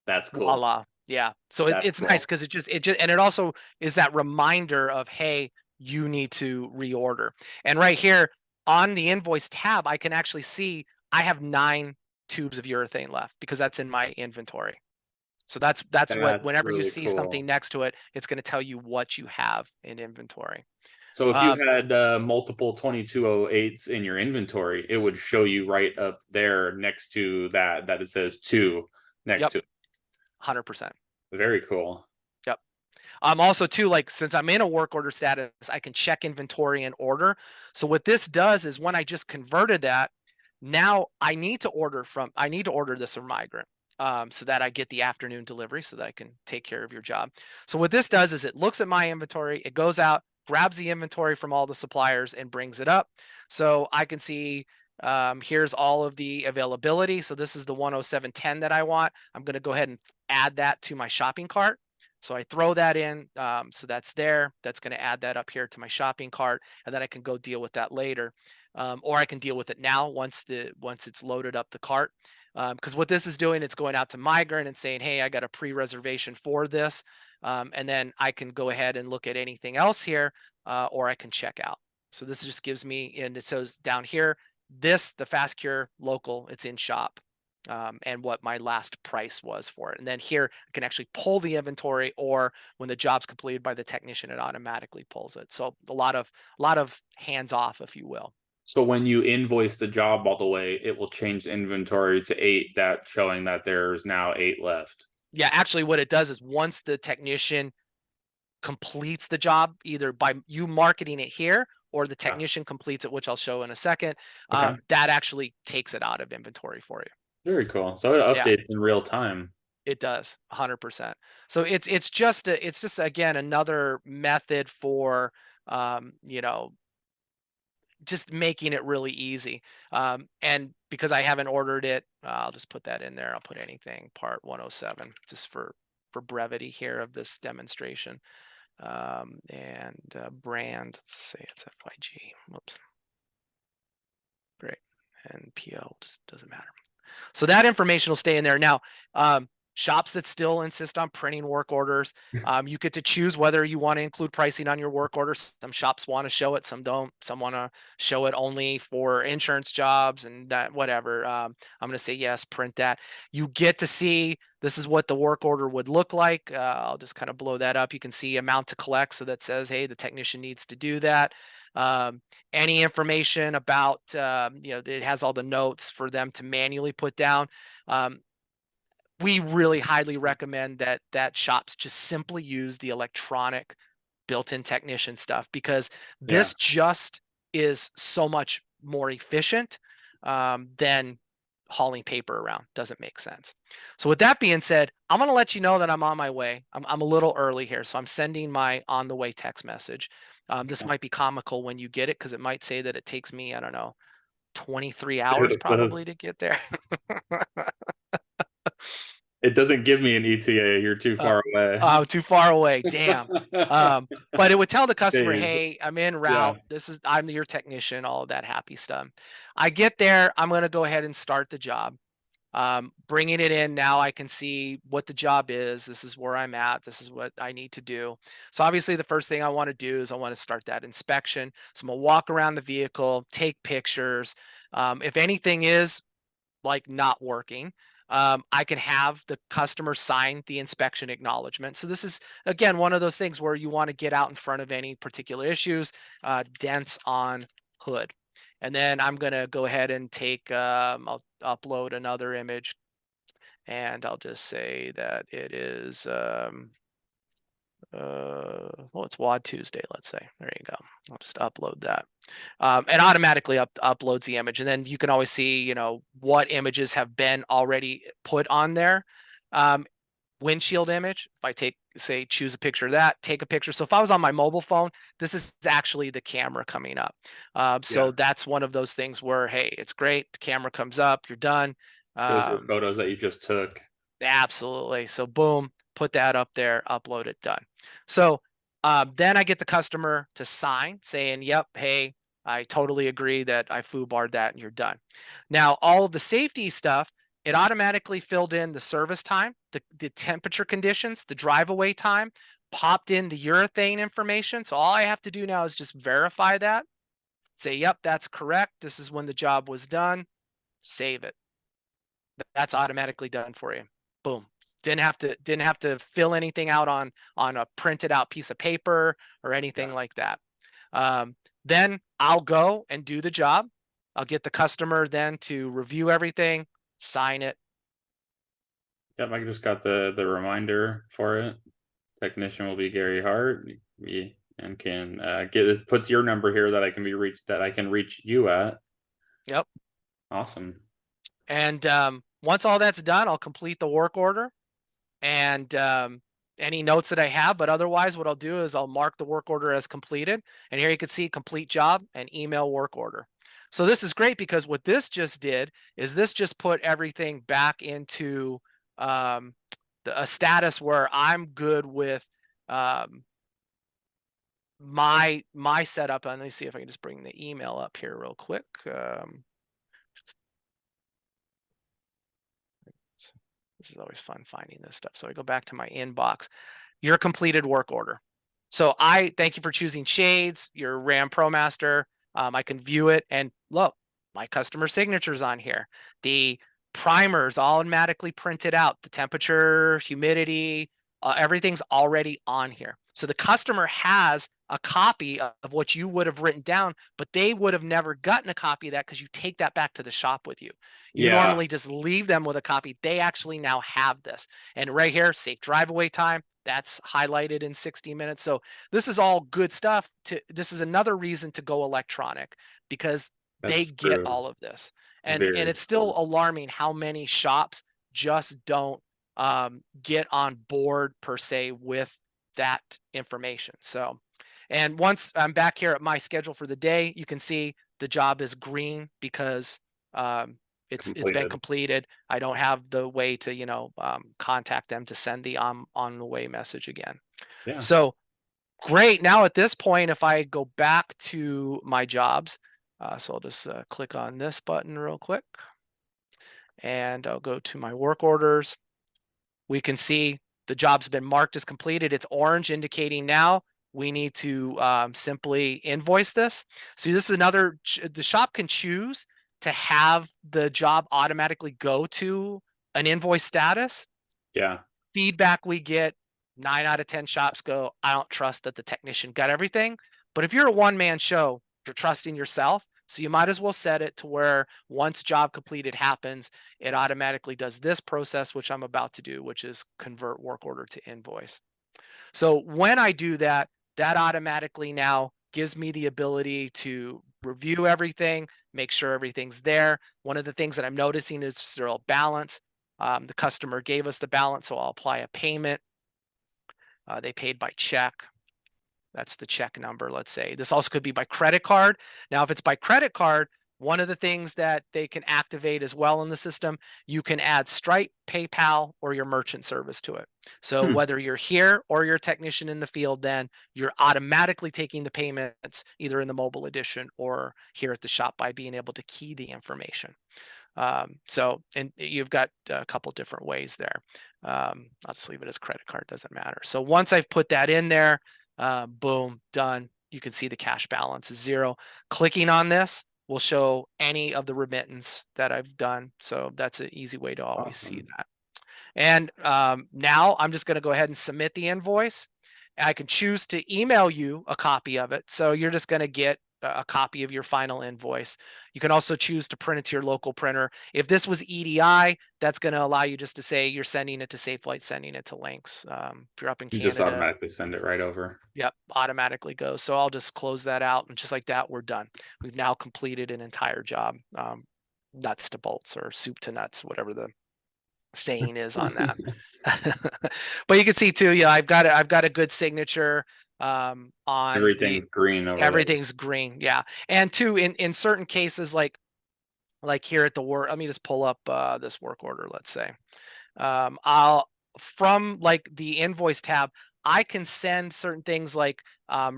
that's cool. voila. Yeah. So That's it's nice cool. because and it also is that reminder of, hey, you need to reorder. And right here on the invoice tab, I can actually see I have 9 tubes of urethane left because that's in my inventory. So that's what, That's whenever you really see something cool. next to it, it's going to tell you what you have in inventory. So if you Um, had multiple 2208s in your inventory, it would show you right up there next to that it says two next yep, to it. 100%. Very cool. Yep. Also too, like since I'm in a work order status, I can check inventory and order. So what this does is when I just converted that, now I need to order this from Migrant, so that I get the afternoon delivery so that I can take care of your job. So what this does is it looks at my inventory, it goes out, grabs the inventory from all the suppliers and brings it up. So I can see, here's all of the availability. So this is the 10710 that I want. I'm going to go ahead and add that to my shopping cart. So I throw that in, so that's there. That's going to add that up here to my shopping cart, and then I can go deal with that later, or I can deal with it now once it's loaded up the cart. Because what this is doing, it's going out to Migrant and saying, hey, I got a pre-reservation for this, and then I can go ahead and look at anything else here, or I can check out. So this just gives me, and it says down here, the Fast Cure local, it's in shop. And what my last price was for it. And then here I can actually pull the inventory, or when the job's completed by the technician, it automatically pulls it. So a lot of hands off, if you will. So when you invoice the job all the way, it will change the inventory to 8, that showing that there's now 8 left. Yeah, actually what it does is once the technician completes the job, either by you marketing it here or the Yeah. technician completes it, which I'll show in a second, Okay. that actually takes it out of inventory for you. Very cool. So it Yeah. updates in real time. It does 100%. So it's just again another method for just making it really easy. And because I haven't ordered it, I'll just put that in there. I'll put anything part 107 just for brevity here of this demonstration. And brand, let's say it's FYG. Whoops. Great. And PO just doesn't matter. So that information will stay in there. Now, shops that still insist on printing work orders, you get to choose whether you want to include pricing on your work order. Some shops want to show it, some don't. Some want to show it only for insurance jobs and that, whatever. I'm going to say yes, print that. You get to see this is what the work order would look like. I'll just kind of blow that up. You can see amount to collect. So that says, hey, the technician needs to do that. Any information about, it has all the notes for them to manually put down. We really highly recommend that shops just simply use the electronic built-in technician stuff, because this just is so much more efficient than hauling paper around. Doesn't make sense. So with that being said, I'm going to let you know that I'm on my way. I'm a little early here, so I'm sending my on the way text message. This might be comical when you get it, because it might say that it takes me, I don't know, 23 hours probably to get there. It doesn't give me an ETA. You're too far away. Oh, too far away. Damn. But it would tell the customer, Days. hey, I'm en route. I'm your technician, all of that happy stuff. I get there. I'm going to go ahead and start the job. Bringing it in now, I can see what the job is. This is where I'm at. This is what I need to do. So obviously the first thing I want to do is I want to start that inspection. So I'm going to walk around the vehicle, take pictures. If anything is like not working, I can have the customer sign the inspection acknowledgement. So this is, again, one of those things where you want to get out in front of any particular issues, dents on hood. And then I'm going to go ahead and I'll upload another image, and I'll just say that it is, well, it's WAD Tuesday, let's say. There you go. I'll just upload that. And automatically uploads the image. And then you can always see, what images have been already put on there. Windshield image, if I choose a picture of that, take a picture. So if I was on my mobile phone, this is actually the camera coming up. So that's one of those things where, hey, it's great. The camera comes up, you're done. Shows your photos that you just took. Absolutely. So boom, put that up there, upload it, done. So then I get the customer to sign saying, yep, hey, I totally agree that I foobarred that, and you're done. Now, all of the safety stuff, it automatically filled in the service time, the temperature conditions, the drive away time, popped in the urethane information. So all I have to do now is just verify that, say, yep, that's correct. This is when the job was done. Save it. That's automatically done for you. Boom. Didn't have to fill anything out on a printed out piece of paper or anything like that. Then I'll go and do the job. I'll get the customer then to review everything, sign it. Yep, I just got the reminder for it. Technician will be Gary Hart, and can puts your number here that I can reach you at. Yep. Awesome. And once all that's done, I'll complete the work order and any notes that I have. But otherwise, what I'll do is I'll mark the work order as completed. And here you can see complete job and email work order. So this is great, because what this just did is this just put everything back into a status where I'm good with my setup. And let me see if I can just bring the email up here real quick. This is always fun finding this stuff. So I go back to my inbox, your completed work order. So I thank you for choosing shades, your Ram ProMaster. I can view it, and look, my customer signature's on here. The primers all automatically printed out, the temperature, humidity, everything's already on here. So the customer has a copy of what you would have written down, but they would have never gotten a copy of that because you take that back to the shop with you. You normally just leave them with a copy. They actually now have this. And right here, safe drive away time, that's highlighted in 60 minutes. So this is all good stuff. This is another reason to go electronic, because they get all of this. And it's still alarming how many shops just don't get on board per se with that information. So, and once I'm back here at my schedule for the day, you can see the job is green because it's been completed. I don't have the way to contact them to send the on the way message again. So great. Now at this point, if I go back to my jobs, so I'll just click on this button real quick, and I'll go to my work orders. We can see the job's been marked as completed. It's orange, indicating now we need to simply invoice this. So this is another, the shop can choose to have the job automatically go to an invoice status. Yeah. Feedback we get, 9 out of 10 shops go, I don't trust that the technician got everything. But if you're a one-man show, you're trusting yourself. So you might as well set it to where once job completed happens, it automatically does this process, which I'm about to do, which is convert work order to invoice. So when I do that, that automatically now gives me the ability to review everything, make sure everything's there. One of the things that I'm noticing is still balance. The customer gave us the balance, so I'll apply a payment. They paid by check. That's the check number, let's say. This also could be by credit card. Now, if it's by credit card, one of the things that they can activate as well in the system, you can add Stripe, PayPal, or your merchant service to it. So whether you're here or you're a technician in the field, then you're automatically taking the payments either in the mobile edition or here at the shop by being able to key the information. And you've got a couple different ways there. I'll just leave it as credit card, doesn't matter. So once I've put that in there, boom, done. You can see the cash balance is 0. Clicking on this will show any of the remittance that I've done. So that's an easy way to always see that. And now I'm just going to go ahead and submit the invoice. I can choose to email you a copy of it. So you're just going to get a copy of your final invoice. You can also choose to print it to your local printer. If this was EDI, that's going to allow you just to say you're sending it to SafeLight, sending it to Links. If you're up in You Canada, just automatically send it right over. Yep, automatically goes. So I'll just close that out, and just like that, we're done. We've now completed an entire job, nuts to bolts or soup to nuts, whatever the saying is on that. But you can see too, yeah, I've got a good signature on Everything's green over everything's green, yeah. And two, in certain cases, like here at the work, let me just pull up this work order, let's say. I'll, from like the invoice tab, I can send certain things like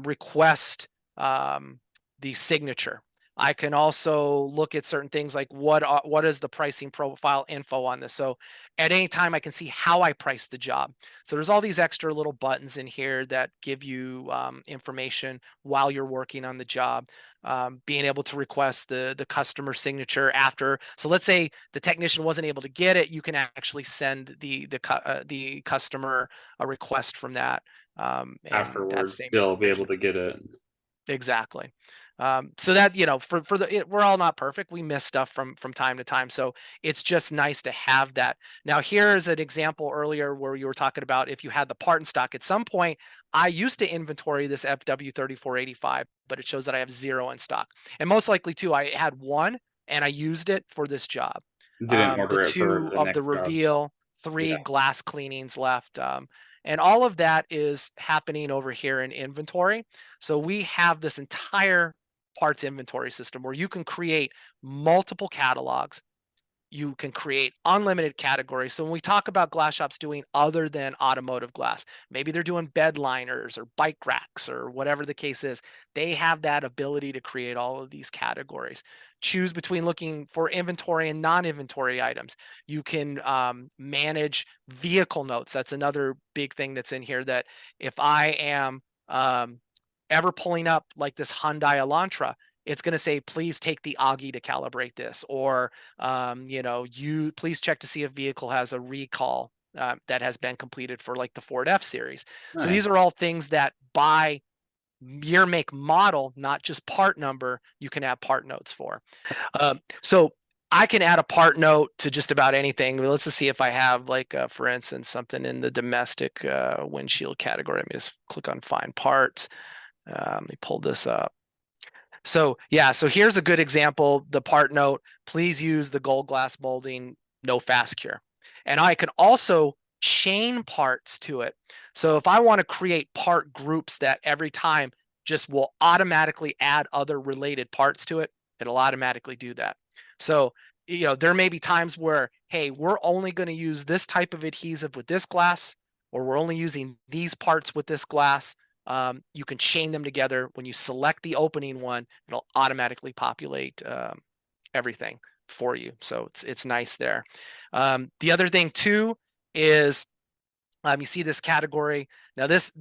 request the signature. I can also look at certain things like what is the pricing profile info on this. So at any time I can see how I price the job. So there's all these extra little buttons in here that give you information while you're working on the job. Being able to request the customer signature after. So let's say the technician wasn't able to get it, you can actually send the customer a request from that. And afterwards. They'll be able to get it. Exactly. So that, you know, we're all not perfect. We miss stuff from time to time. So it's just nice to have that. Now, here's an example earlier where you were talking about if you had the part in stock. At some point, I used to inventory this FW3485, but it shows that I have 0 in stock. And most likely too, I had 1 and I used it for this job. Didn't order it for 2 the of next the reveal, 3 glass cleanings left. And all of that is happening over here in inventory. So we have this entire parts inventory system where you can create multiple catalogs. You can create unlimited categories. So when we talk about glass shops doing other than automotive glass, maybe they're doing bed liners or bike racks or whatever the case is, they have that ability to create all of these categories. Choose between looking for inventory and non-inventory items. You can manage vehicle notes. That's another big thing that's in here, that if I am ever pulling up like this Hyundai Elantra, it's going to say, please take the Augie to calibrate this, or, you know, you please check to see if vehicle has a recall that has been completed for like the Ford F series. Nice. So these are all things that by year, make, model, not just part number, you can add part notes for. So I can add a part note to just about anything. Let's just see if I have like, for instance, something in the domestic windshield category. Let me just click on find parts. Let me pull this up. So yeah, so here's a good example. The part note, please use the gold glass molding, no fast cure. And I can also chain parts to it. So if I want to create part groups that every time just will automatically add other related parts to it, it'll automatically do that. So, you know, there may be times where, hey, we're only going to use this type of adhesive with this glass, or we're only using these parts with this glass. You can chain them together. When you select the opening one, it'll automatically populate everything for you. So it's nice there. The other thing too is you see this category. Now this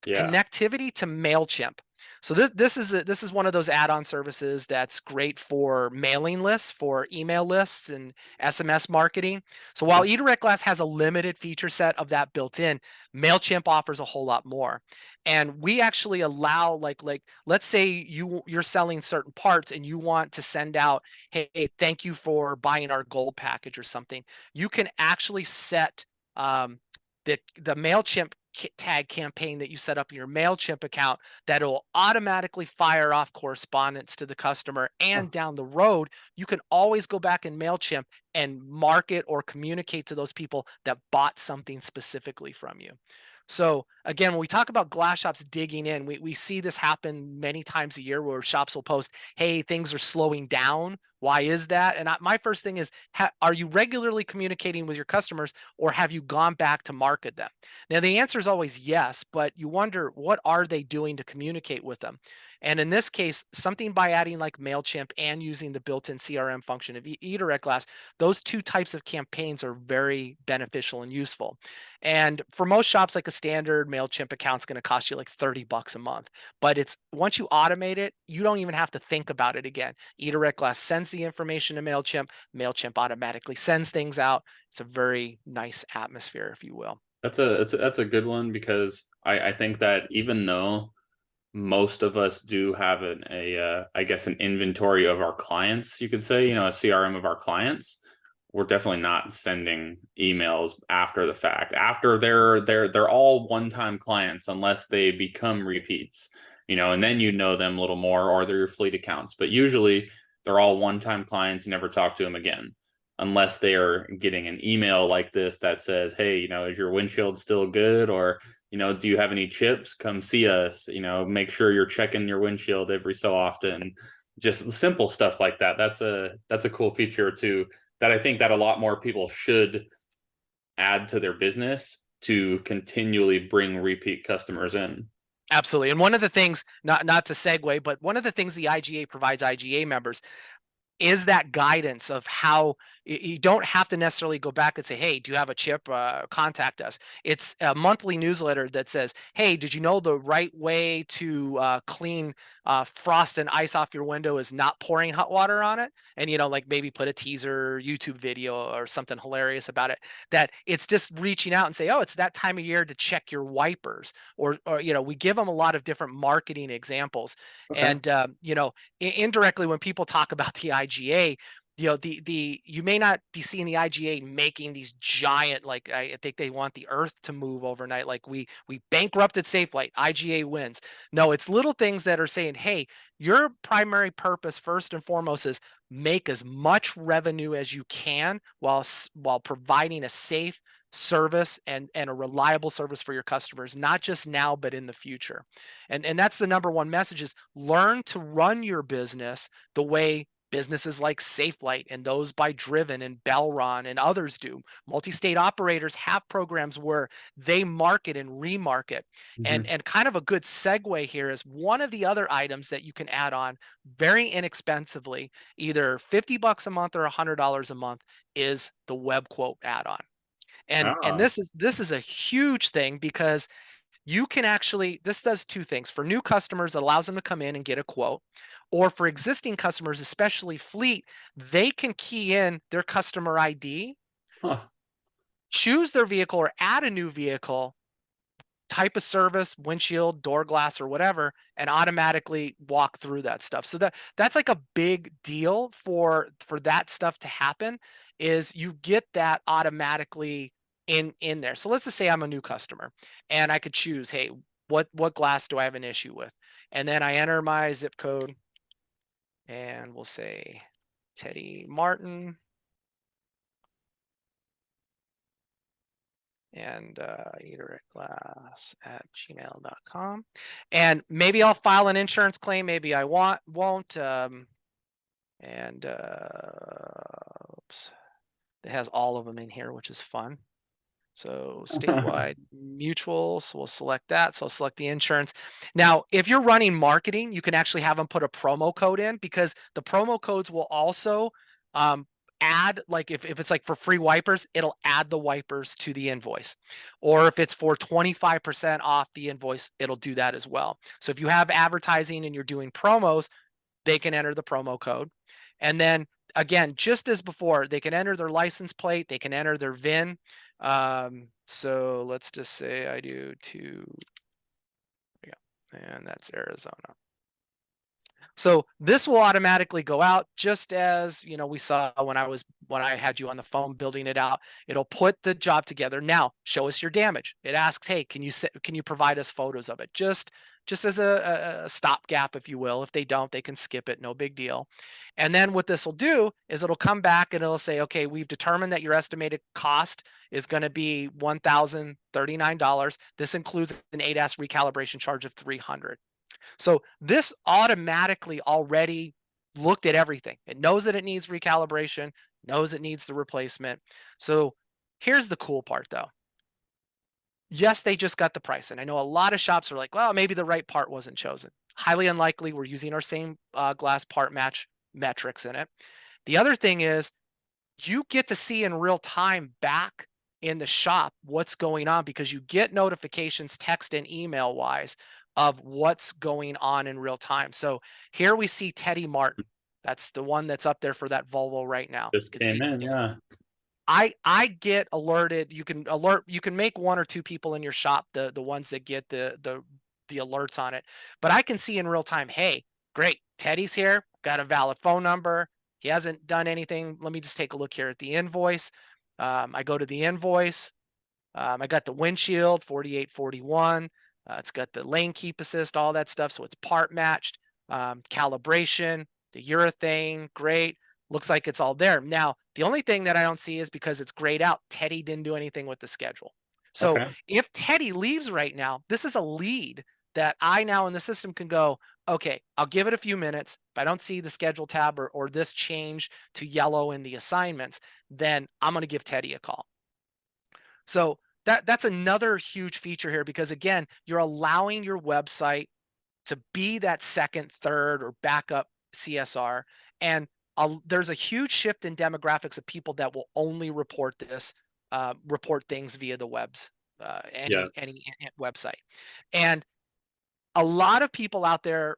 Yeah. connectivity to MailChimp. So this is one of those add-on services that's great for mailing lists, for email lists and SMS marketing. So while Edirect Glass has a limited feature set of that built in, MailChimp offers a whole lot more. And we actually allow like let's say you're selling certain parts and you want to send out, hey, thank you for buying our gold package or something. You can actually set the MailChimp tag campaign that you set up in your MailChimp account that will automatically fire off correspondence to the customer. And down the road, you can always go back in MailChimp and market or communicate to those people that bought something specifically from you. So again, when we talk about glass shops digging in, we see this happen many times a year where shops will post, hey, things are slowing down. Why is that? And my first thing is, are you regularly communicating with your customers, or have you gone back to market them? Now, the answer is always yes, but you wonder, what are they doing to communicate with them? And in this case, something by adding like MailChimp and using the built-in CRM function of Edirect Glass, those two types of campaigns are very beneficial and useful. And for most shops, like a standard MailChimp account is going to cost you like $30 a month. But it's once you automate it, you don't even have to think about it again. Edirect Glass sends the information to MailChimp. MailChimp automatically sends things out. It's a very nice atmosphere, if you will. That's a good one, because I think that even though most of us do have I guess an inventory of our clients, you could say, a CRM of our clients, we're definitely not sending emails after the fact, after they're all one-time clients, unless they become repeats, and then know them a little more, or they're your fleet accounts. But usually they're all one-time clients. You never talk to them again, unless they are getting an email like this that says, hey, is your windshield still good? Or do you have any chips? Come see us. Make sure you're checking your windshield every so often. Just simple stuff like that. That's a cool feature too, that I think that a lot more people should add to their business to continually bring repeat customers in. Absolutely. And one of the things, not to segue, but one of the things the IGA provides IGA members is that guidance of how you don't have to necessarily go back and say, hey, do you have a chip? Contact us. It's a monthly newsletter that says, hey, did you know the right way to clean frost and ice off your window is not pouring hot water on it? And, like maybe put a teaser YouTube video or something hilarious about it. That it's just reaching out and say, oh, it's that time of year to check your wipers. Or we give them a lot of different marketing examples. Okay. And, indirectly, when people talk about the IGA, you may not be seeing the IGA making these giant, like, I think they want the earth to move overnight. Like we bankrupted Safelight, IGA wins. No, it's little things that are saying, hey, your primary purpose first and foremost is make as much revenue as you can while providing a safe service and a reliable service for your customers, not just now, but in the future. And that's the number one message, is learn to run your business the way businesses like Safelight and those by Driven and Belron and others do. Multi-state operators have programs where they market and remarket. Mm-hmm. And kind of a good segue here is one of the other items that you can add on very inexpensively, either $50 a month or $100 a month, is the web quote add-on. And Ah. this is a huge thing, because you can actually, this does two things. For new customers, it allows them to come in and get a quote. Or for existing customers, especially fleet, they can key in their customer ID, Huh. choose their vehicle or add a new vehicle, type of service, windshield, door glass, or whatever, and automatically walk through that stuff. So that's like a big deal for that stuff to happen, is you get that automatically in there. So let's just say I'm a new customer and I could choose, hey, what glass do I have an issue with? And then I enter my zip code and we'll say Teddy Martin. And edirectglass@gmail.com. And maybe I'll file an insurance claim, maybe I won't. And oops, it has all of them in here, which is fun. So statewide mutual, so we'll select that. So I'll select the insurance. Now, if you're running marketing, you can actually have them put a promo code in, because the promo codes will also add, like if it's like for free wipers, it'll add the wipers to the invoice. Or if it's for 25% off the invoice, it'll do that as well. So if you have advertising and you're doing promos, they can enter the promo code. And then again, just as before, they can enter their license plate, they can enter their VIN. So let's just say I do and that's Arizona. So this will automatically go out, just as we saw when I had you on the phone building it out. It'll put the job together. Now show us your damage. It asks, hey, can you provide us photos of it? Just as a stopgap, if you will. If they don't, they can skip it, no big deal. And then what this will do is it'll come back and it'll say, okay, we've determined that your estimated cost is going to be $1,039. This includes an ADAS recalibration charge of $300. So this automatically already looked at everything. It knows that it needs recalibration, knows it needs the replacement. So here's the cool part though. Yes, they just got the price. And I know a lot of shops are like, well, maybe the right part wasn't chosen. Highly unlikely. We're using our same glass part match metrics in it. The other thing is you get to see in real time back in the shop what's going on, because you get notifications text and email wise of what's going on in real time. So here we see Teddy Martin. That's the one that's up there for that Volvo right now. Just came in, yeah. I get alerted. You can make one or two people in your shop the ones that get the alerts on it. But I can see in real time, hey, great, Teddy's here, got a valid phone number. He hasn't done anything. Let me just take a look here at the invoice. I go to the invoice. I got the windshield 4841. It's got the lane keep assist, all that stuff. So it's part matched, calibration, the urethane, great. Looks like it's all there. Now, the only thing that I don't see is because it's grayed out, Teddy didn't do anything with the schedule. So if Teddy leaves right now, this is a lead that I now in the system can go, okay, I'll give it a few minutes. If I don't see the schedule tab or this change to yellow in the assignments, then I'm going to give Teddy a call. So that's another huge feature here, because again, you're allowing your website to be that second, third, or backup CSR. And there's a huge shift in demographics of people that will only report things via the webs, any website. And a lot of people out there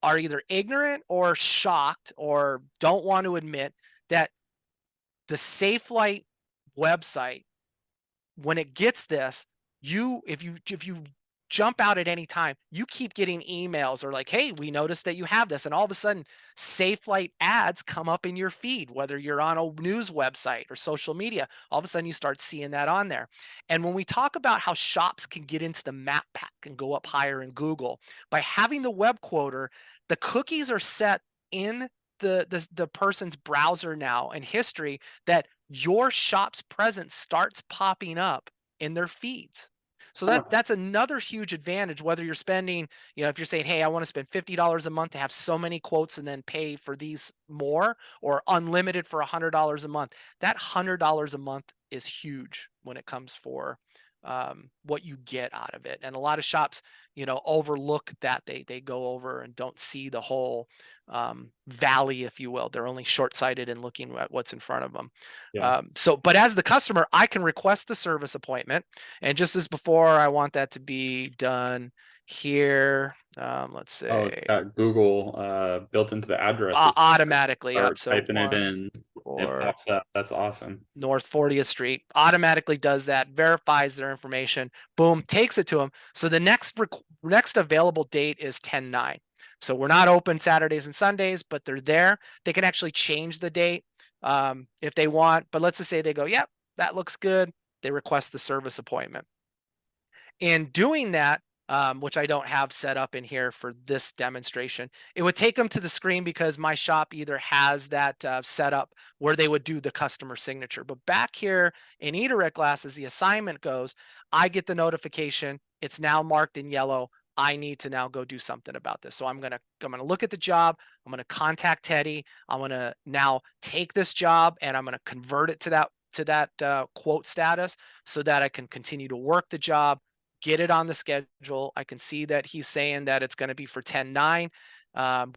are either ignorant or shocked or don't want to admit that the SafeLight website, when it gets this, if you jump out at any time, you keep getting emails or like, hey, we noticed that you have this, and all of a sudden SafeLight ads come up in your feed, whether you're on a news website or social media. All of a sudden you start seeing that on there. And when we talk about how shops can get into the map pack and go up higher in Google by having the web quoter, the cookies are set in the person's browser now and history that your shop's presence starts popping up in their feeds. So that's another huge advantage, whether you're spending, if you're saying, hey, I want to spend $50 a month to have so many quotes and then pay for these more, or unlimited for $100 a month. That $100 a month is huge when it comes for what you get out of it. And a lot of shops, overlook that. They go over and don't see the whole valley, if you will. They're only short-sighted in looking at what's in front of them. Yeah. But as the customer, I can request the service appointment. And just as before, I want that to be done here. Let's say. Oh, it's got Google built into the address. Automatically. Or Yep. So typing it in, it pops up. That's awesome. North 40th Street automatically does that, verifies their information, boom, takes it to them. So the next available date is 10/9. So we're not open Saturdays and Sundays, but they're there. They can actually change the date if they want. But let's just say they go, yep, that looks good. They request the service appointment. In doing that, which I don't have set up in here for this demonstration, it would take them to the screen because my shop either has that set up where they would do the customer signature. But back here in Edirect Glass, as the assignment goes, I get the notification. It's now marked in yellow. I need to now go do something about this. So I'm gonna look at the job. I'm gonna contact Teddy. I'm gonna now take this job and I'm gonna convert it to that quote status so that I can continue to work the job, get it on the schedule. I can see that he's saying that it's going to be for 10/9.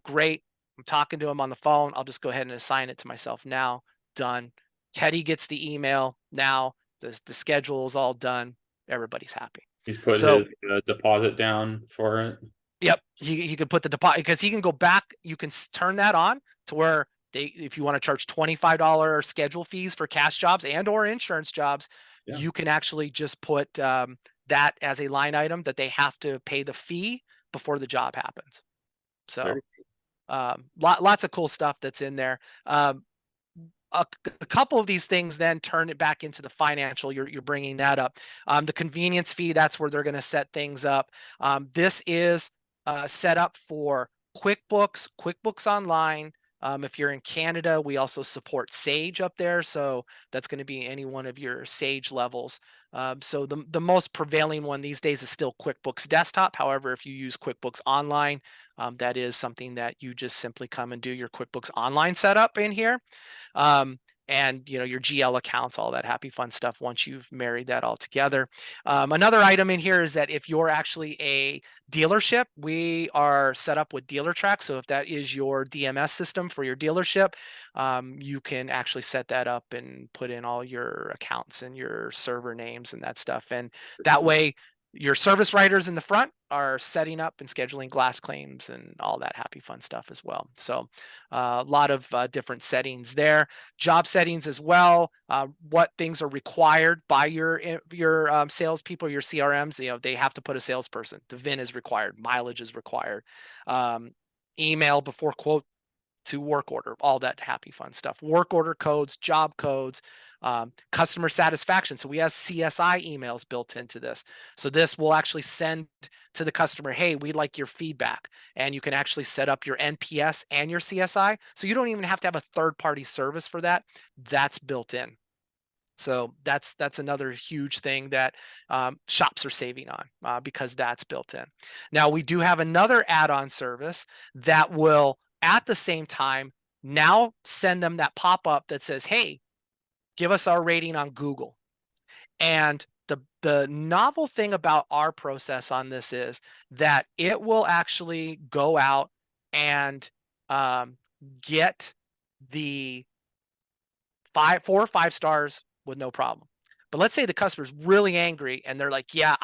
Great. I'm talking to him on the phone. I'll just go ahead and assign it to myself now. done. Teddy gets the email now. The schedule is all done. Everybody's happy. He's put So his deposit down for it. yep, he could put the deposit because he can go back. You can turn that on to where if you want to charge $25 schedule fees for cash jobs and or insurance jobs, Yeah. you can actually just put that as a line item that they have to pay the fee before the job happens. So lots of cool stuff that's in there. A couple of these things then turn it back into the financial. You're bringing that up. The convenience fee, that's where they're going to set things up. This is set up for QuickBooks Online. If you're in Canada, we also support Sage up there. So that's going to be any one of your Sage levels. So the most prevailing one these days is still QuickBooks Desktop. However, if you use QuickBooks Online, that is something that you just simply come and do your QuickBooks Online setup in here. And your GL accounts, all that happy fun stuff once you've married that all together. Another item in here is that if you're actually a dealership, we are set up with DealerTrack. So if that is your DMS system for your dealership, you can actually set that up and put in all your accounts and your server names and that stuff. And that way your service writers in the front are setting up and scheduling glass claims and all that happy fun stuff as well. So a lot of different settings there. Job settings as well. What things are required by your salespeople, your CRMs. They have to put a salesperson. The VIN is required. Mileage is required. Email before quote to work order, all that happy fun stuff. Work order codes, job codes, customer satisfaction. So we have CSI emails built into this. So this will actually send to the customer, hey, we'd like your feedback. And you can actually set up your NPS and your CSI. So you don't even have to have a third-party service for that. That's built in. So that's another huge thing that shops are saving on because that's built in. Now we do have another add-on service that will at the same time now send them that pop-up that says, hey, give us our rating on Google. And the novel thing about our process on this is that it will actually go out and get the 4 or 5 stars with no problem. But let's say the customer's really angry and they're like, yeah,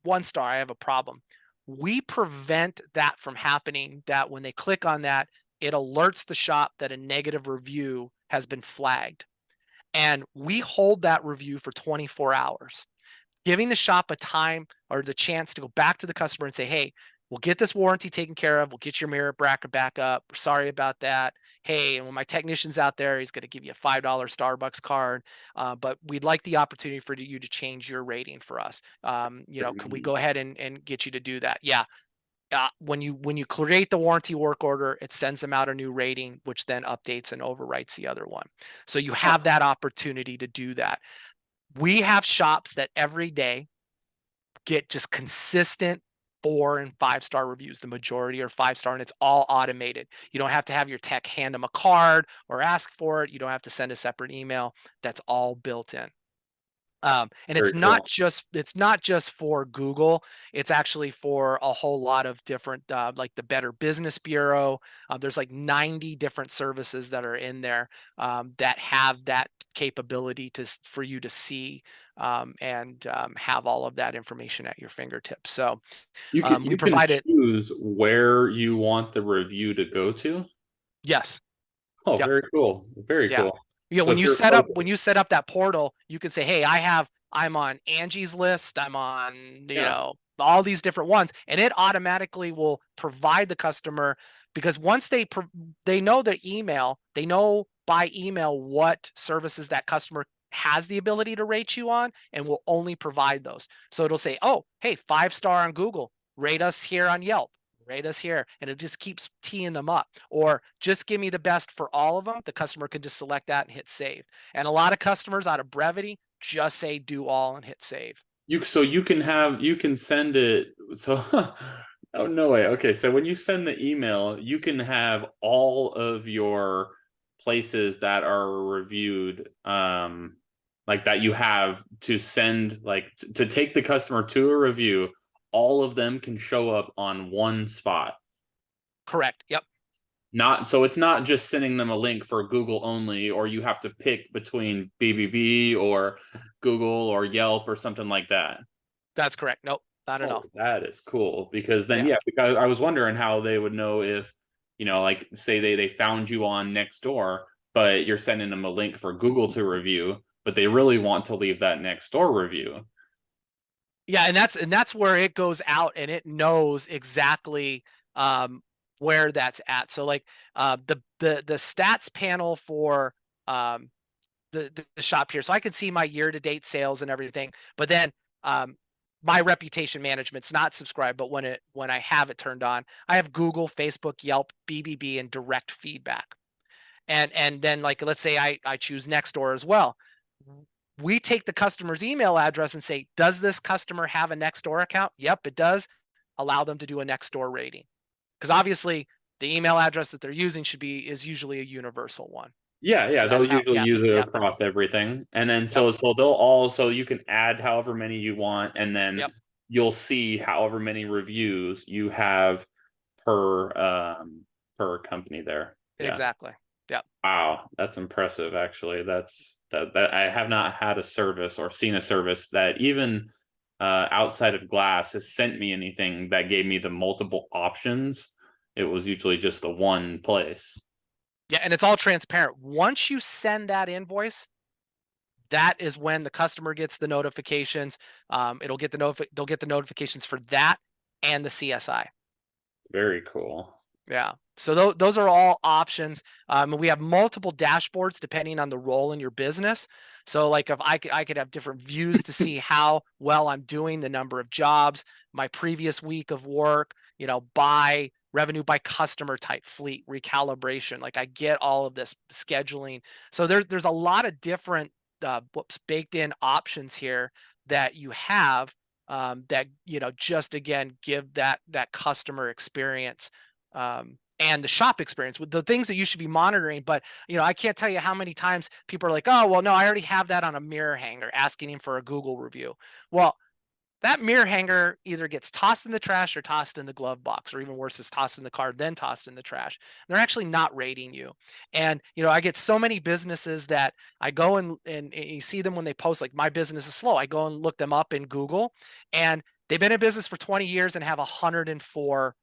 1 star, I have a problem. We prevent that from happening, that when they click on that, it alerts the shop that a negative review has been flagged. And we hold that review for 24 hours, giving the shop a time or the chance to go back to the customer and say, hey, we'll get this warranty taken care of. We'll get your mirror bracket back up. Sorry about that. Hey, and when my technician's out there, he's going to give you a $5 Starbucks card. But we'd like the opportunity for you to change your rating for us. Can we go ahead and get you to do that? Yeah. When you create the warranty work order, it sends them out a new rating, which then updates and overwrites the other one. So you have that opportunity to do that. We have shops that every day get just consistent 4 and 5 star reviews. The majority are 5 star, and it's all automated. You don't have to have your tech hand them a card or ask for it. You don't have to send a separate email. That's all built in. And it's not just for Google. It's actually for a whole lot of different, like the Better Business Bureau. There's like 90 different services that are in there that have that capability for you to see and have all of that information at your fingertips. So You can we provide it. choose where you want the review to go to. Yes. Oh, Yep. very cool. Very Yeah. cool. Yeah, So when if you you're set up focused- that portal, you can say, hey, I'm on Angie's list, I'm on, yeah, all these different ones, and it automatically will provide the customer, because once they know their email, they know by email what services that customer has the ability to rate you on, and will only provide those. So it'll say, oh, hey, 5 star on Google, rate us here on Yelp. Rate us here, and it just keeps teeing them up. Or just give me the best for all of them. The customer can just select that and hit save. And a lot of customers, out of brevity, just say do all and hit save. you can send it. So oh, no way. Okay, so when you send the email, you can have all of your places that are reviewed, like that you have to send, like to take the customer to a review. All of them can show up on one spot. Correct. Yep. Not so it's not just sending them a link for Google only, or you have to pick between BBB or Google or Yelp or something like that. That's correct. Nope, not at Oh, all. that is cool because then Yeah. yeah, because I was wondering how they would know if, like say they found you on Nextdoor, but you're sending them a link for Google to review, but they really want to leave that Nextdoor review. Yeah, and that's where it goes out and it knows exactly where that's at. So like the stats panel for um the shop here. So I can see my year-to-date sales and everything, but then my reputation management's not subscribed, but when I have it turned on, I have Google, Facebook, Yelp, BBB, and direct feedback. And then like let's say I choose Nextdoor as well. We take the customer's email address and say, does this customer have a Nextdoor account? Yep, it does. Allow them to do a Nextdoor rating. Because obviously the email address that they're using is usually a universal one. Yeah, yeah, So they'll that's how, usually yeah, use it yep, across everything. And then yep, so they'll also you can add however many you want, and then yep, you'll see however many reviews you have per per company there. Yeah. exactly. Yep. Wow, that's impressive actually. That I have not had a service or seen a service that even outside of Glass has sent me anything that gave me the multiple options. It was usually just the one place. Yeah, and it's all transparent. Once you send that invoice, that is when the customer gets the notifications. It'll get they'll get the notifications for that and the CSI. Very cool. Yeah. So those are all options. We have multiple dashboards depending on the role in your business. So like if I could have different views to see how well I'm doing, the number of jobs, my previous week of work, by revenue by customer type, fleet, recalibration. Like I get all of this scheduling. So there's a lot of different baked in options here that you have that just again give that customer experience and the shop experience with the things that you should be monitoring. But I can't tell you how many times people are like, oh, well, no, I already have that on a mirror hanger asking him for a Google review. Well, that mirror hanger either gets tossed in the trash or tossed in the glove box, or even worse, is tossed in the car, then tossed in the trash. They're actually not rating you. And, I get so many businesses that I go and you see them when they post, like, my business is slow. I go and look them up in Google, and they've been in business for 20 years and have 104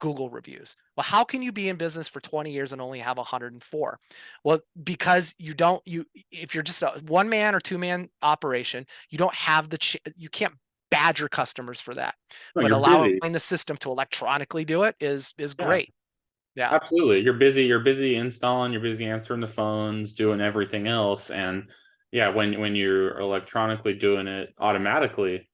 Google reviews. Well, how can you be in business for 20 years and only have 104? Well, because if you're just a one man or two man operation, you don't have you can't badger customers for that. No, But you're allowing busy. the system to electronically do it is Yeah, great. Yeah. absolutely. You're busy installing, you're busy answering the phones, doing everything else. And yeah, when you're electronically doing it automatically,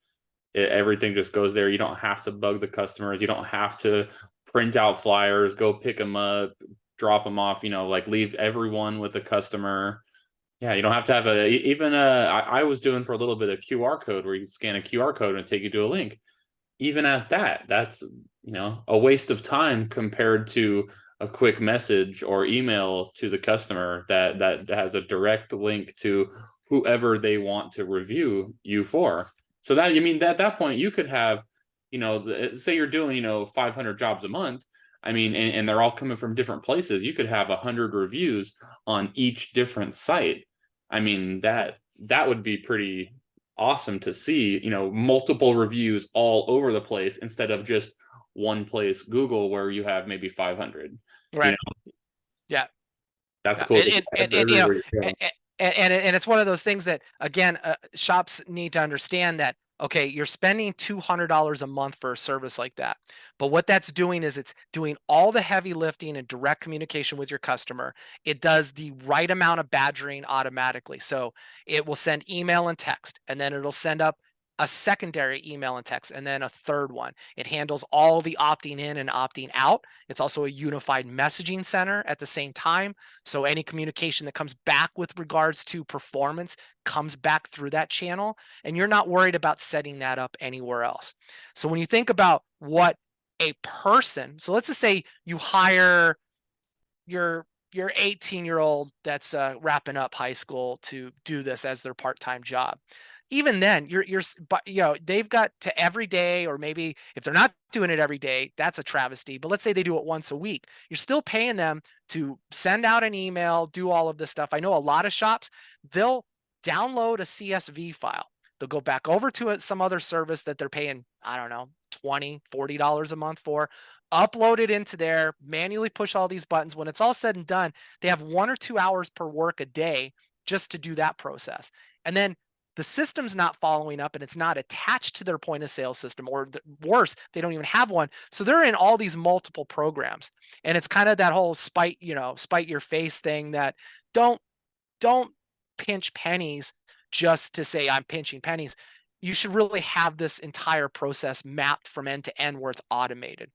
everything just goes there. You don't have to bug the customers. You don't have to print out flyers, go pick them up, drop them off, like leave everyone with the customer. Yeah, you don't have to have even I was doing for a little bit of QR code where you scan a QR code and take you to a link. Even at that, that's a waste of time compared to a quick message or email to the customer that has a direct link to whoever they want to review you for. So that you mean that at that point you could have, say you're doing 500 jobs a month. I mean, and they're all coming from different places. You could have 100 reviews on each different site. I mean that would be pretty awesome to see, multiple reviews all over the place instead of just one place, Google, where you have maybe 500. You Right. know, Yeah. that's Yeah. cool to everywhere you go. And it's one of those things that again, shops need to understand that, okay, you're spending $200 a month for a service like that, but what that's doing is it's doing all the heavy lifting and direct communication with your customer. It does the right amount of badgering automatically, so it will send email and text, and then it'll send up a secondary email and text, and then a third one. It handles all the opting in and opting out. It's also a unified messaging center at the same time. So any communication that comes back with regards to performance comes back through that channel, and you're not worried about setting that up anywhere else. So when you think about what a person, so let's just say you hire your 18-year-old that's wrapping up high school to do this as their part-time job. even then but you know, they've got to every day, or maybe if they're not doing it every day, that's a travesty. But let's say they do it once a week, you're still paying them to send out an email, do all of this stuff. I know a lot of shops, they'll download a CSV file. They'll go back over to some other service that they're paying, I don't know, $20, $40 a month for, upload it into there, manually push all these buttons. When it's all said and done, they have 1 or 2 hours per work a day just to do that process. And then the system's not following up, and it's not attached to their point of sale system, or worse, they don't even have one. So they're in all these multiple programs. And it's kind of that whole spite your face thing, that don't pinch pennies just to say I'm pinching pennies. You should really have this entire process mapped from end to end where it's automated.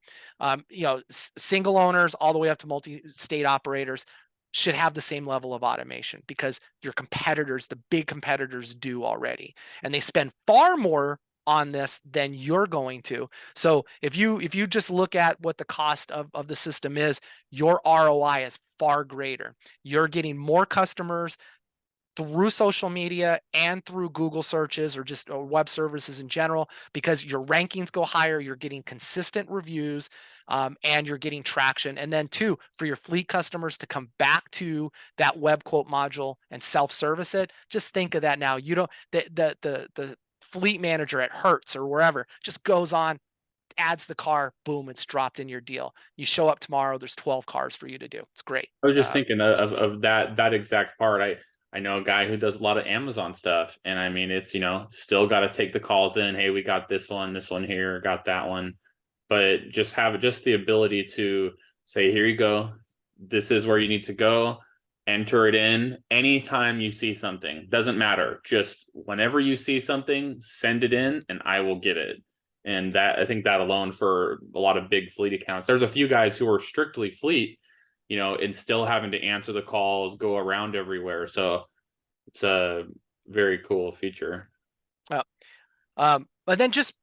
Single owners all the way up to multi-state operators should have the same level of automation, because your competitors, the big competitors, do already, and they spend far more on this than you're going to. So if you just look at what the cost of the system is, your ROI is far greater. You're getting more customers through social media and through Google searches, or just web services in general, because your rankings go higher, you're getting consistent reviews, and you're getting traction. And then two, for your fleet customers to come back to that web quote module and self-service it, just think of that now. You don't, the fleet manager at Hertz or wherever just goes on, adds the car, boom, it's dropped in your deal. You show up tomorrow, there's 12 cars for you to do. It's great. I was just thinking of that exact part. I know a guy who does a lot of Amazon stuff, and I mean, it's, still got to take the calls in. Hey, we got this one here, got that one, but just have the ability to say, here you go, this is where you need to go, enter it in anytime you see something. Doesn't matter, just whenever you see something, send it in and I will get it. And that, I think that alone, for a lot of big fleet accounts, there's a few guys who are strictly fleet, and still having to answer the calls, go around everywhere. So it's a very cool feature. But then just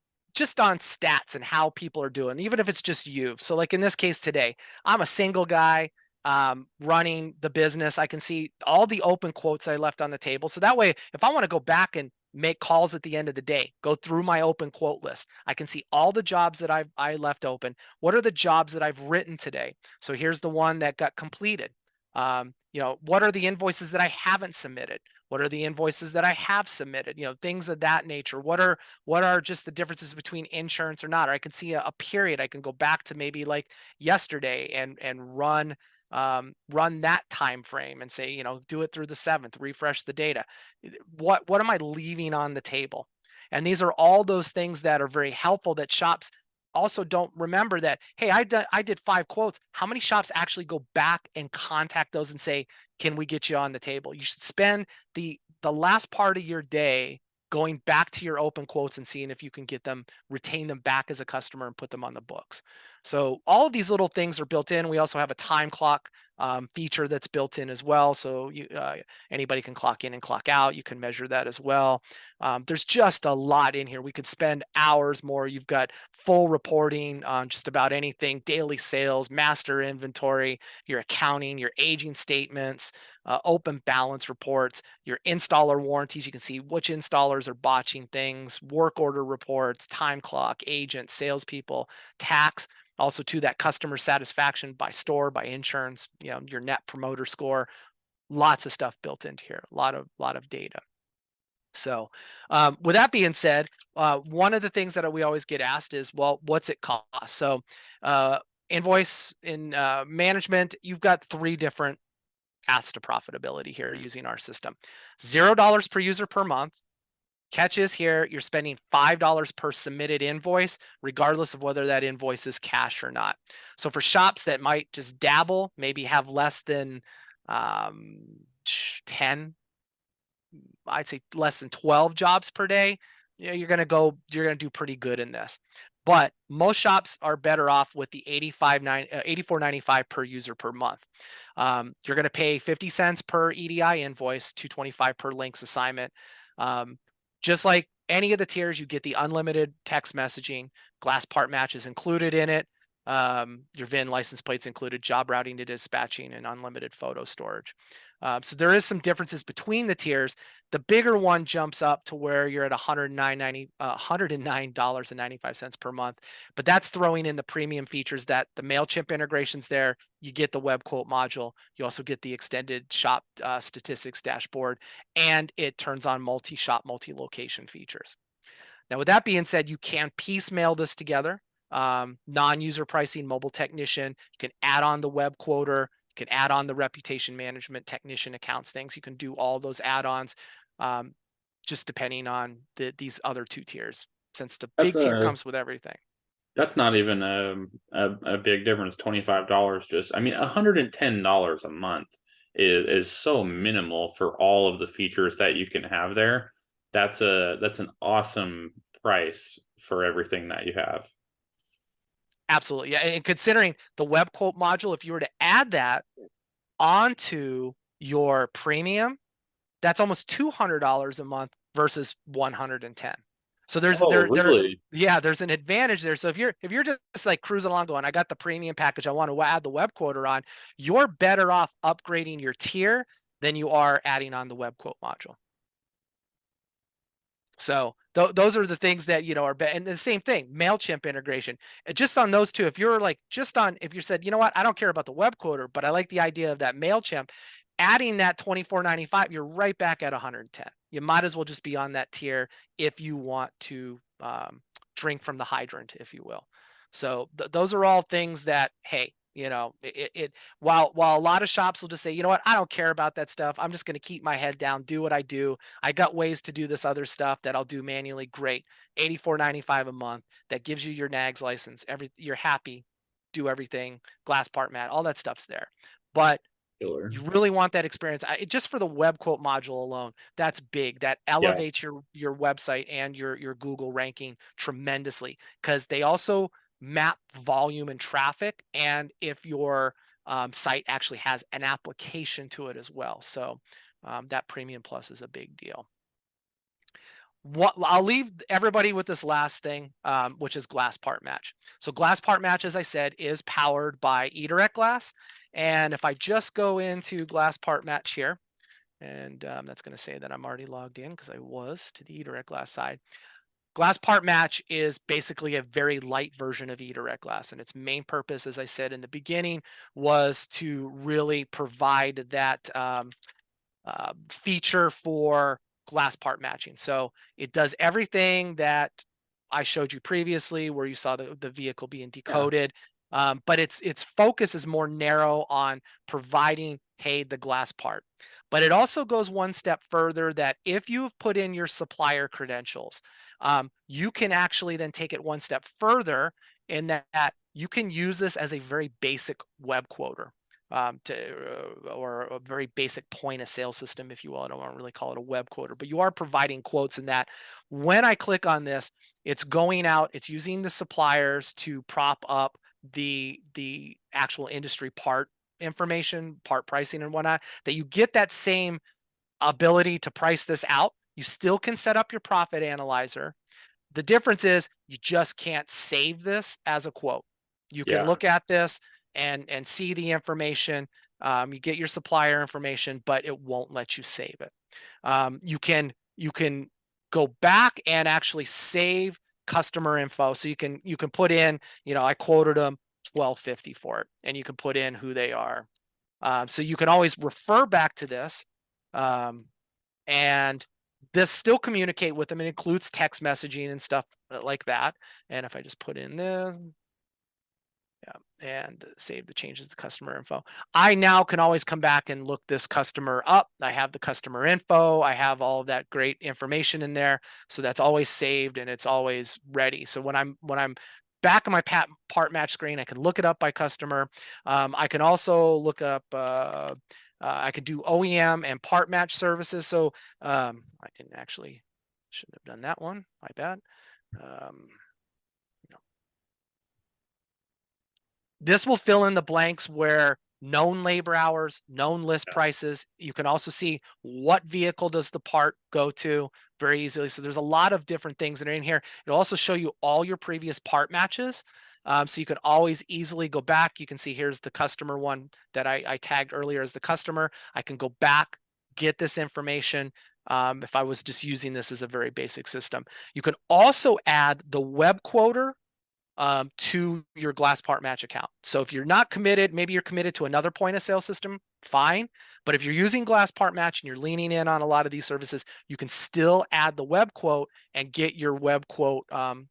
on stats and how people are doing, even if it's just you. So like in this case today, I'm a single guy running the business. I can see all the open quotes I left on the table. So that way, if I want to go back and make calls at the end of the day, go through my open quote list, I can see all the jobs that I left open. What are the jobs that I've written today? So here's the one that got completed. What are the invoices that I haven't submitted? What are the invoices that I have submitted? Things of that nature. What are just the differences between insurance or not? Or I can see a period. I can go back to maybe like yesterday and run that time frame and say, do it through the 7th, refresh the data. What am I leaving on the table? And these are all those things that are very helpful, that shops also don't remember. That, hey, I did 5 quotes. How many shops actually go back and contact those and say, can we get you on the table? You should spend the last part of your day going back to your open quotes and seeing if you can retain them back as a customer and put them on the books. So all of these little things are built in. We also have a time clock feature that's built in as well. So anybody can clock in and clock out. You can measure that as well. There's just a lot in here. We could spend hours more. You've got full reporting on just about anything: daily sales, master inventory, your accounting, your aging statements, open balance reports, your installer warranties. You can see which installers are botching things, work order reports, time clock, agent, salespeople, tax. Also to that customer satisfaction by store, by insurance, your net promoter score. Lots of stuff built into here, a lot of data. So with that being said, one of the things that we always get asked is, well, what's it cost? So invoice in management, you've got 3 different paths to profitability here using our system. $0 per user per month. Catch is here, you're spending $5 per submitted invoice, regardless of whether that invoice is cash or not. So for shops that might just dabble, maybe have less than 10, I'd say less than 12 jobs per day, you're going to do pretty good in this. But most shops are better off with the $84.95 per user per month. You're going to pay 50 cents per EDI invoice, $2.25 per links assignment. Just like any of the tiers, you get the unlimited text messaging. Glass part match is included in it. Your VIN license plates included, job routing to dispatching, and unlimited photo storage. So there is some differences between the tiers. The bigger one jumps up to where you're at $109.95 per month, but that's throwing in the premium features that the MailChimp integrations there. You get the web quote module. You also get the extended shop statistics dashboard, and it turns on multi-shop, multi-location features. Now, with that being said, you can piecemeal this together. Non-user pricing, mobile technician, you can add on the web quoter, you can add on the reputation management, technician accounts things. You can do all those add-ons, just depending on these other two tiers, since the That's big tier a comes with everything. that's not even a big difference. $25 just, I mean, $110 a month is so minimal for all of the features that you can have there. That's an awesome price for everything that you have. Absolutely. Yeah. And considering the web quote module, if you were to add that onto your premium, that's almost $200 a month versus 110. So Oh, really? yeah, there's an advantage there. So if you're just like cruising along going, I got the premium package, I want to add the web quoter on, you're better off upgrading your tier than you are adding on the web quote module. So those are the things that, you know, are and the same thing, MailChimp integration. Just on those two, if you're like if you said, you know what, I don't care about the web quoter, but I like the idea of that MailChimp, adding that $24.95, you're right back at 110. You might as well just be on that tier if you want to drink from the hydrant, if you will. So those are all things that, hey, you know, while a lot of shops will just say, you know what, I don't care about that stuff. I'm just going to keep my head down, do what I do. I got ways to do this other stuff that I'll do manually. Great. $84.95 a month. That gives you your NAGS license. You're happy, do everything, glass part mat, all that stuff's there. But Killer. you really want that experience. Just for the web quote module alone, that's big. That Yeah. elevates your website and your Google ranking tremendously, because they also map volume and traffic, and if your site actually has an application to it as well. So that Premium Plus is a big deal. What I'll leave everybody with this last thing, which is Glass Part Match. So Glass Part Match, as I said, is powered by Edirect Glass. And if I just go into Glass Part Match here, and that's going to say that I'm already logged in because I was to the Edirect Glass side. Glass Part Match is basically a very light version of Edirect Glass, and its main purpose, as I said in the beginning, was to really provide that feature for glass part matching. So it does everything that I showed you previously, where you saw the vehicle being decoded. But its focus is more narrow on providing, hey, the glass part. But it also goes one step further, that if you've put in your supplier credentials, you can actually then take it one step further in that you can use this as a very basic web quoter. Or a very basic point of sale system, if you will. I don't want to really call it a web quoter, but you are providing quotes in that. When I click on this, it's going out, it's using the suppliers to prop up the actual industry part information, part pricing and whatnot, that you get that same ability to price this out. You still can set up your profit analyzer. The difference is you just can't save this as a quote. You can look at this and see the information. You get your supplier information, but it won't let you save it. You can go back and actually save customer info. So you can put in, you know, I quoted them $12.50 for it, and you can put in who they are. So you can always refer back to this, and this still communicate with them. It includes text messaging and stuff like that. And if I just put in this, and save the changes to customer info, I now can always come back and look this customer up. I have the customer info. I have all of that great information in there. So that's always saved and it's always ready. So when I'm back on my part match screen, I can look it up by customer. I can also look up, I could do OEM and part match services. So I shouldn't have done that one. My bad. This will fill in the blanks where known labor hours, known list prices. You can also see what vehicle does the part go to very easily. So there's a lot of different things that are in here. It'll also show you all your previous part matches. So you can always easily go back. You can see here's the customer one that I tagged earlier as the customer. I can go back, get this information. If I was just using this as a very basic system. You can also add the web quoter to your glass part match account. So if you're not committed, maybe you're committed to another point of sale system, fine. But if you're using glass part match and you're leaning in on a lot of these services, you can still add the web quote and get your web quote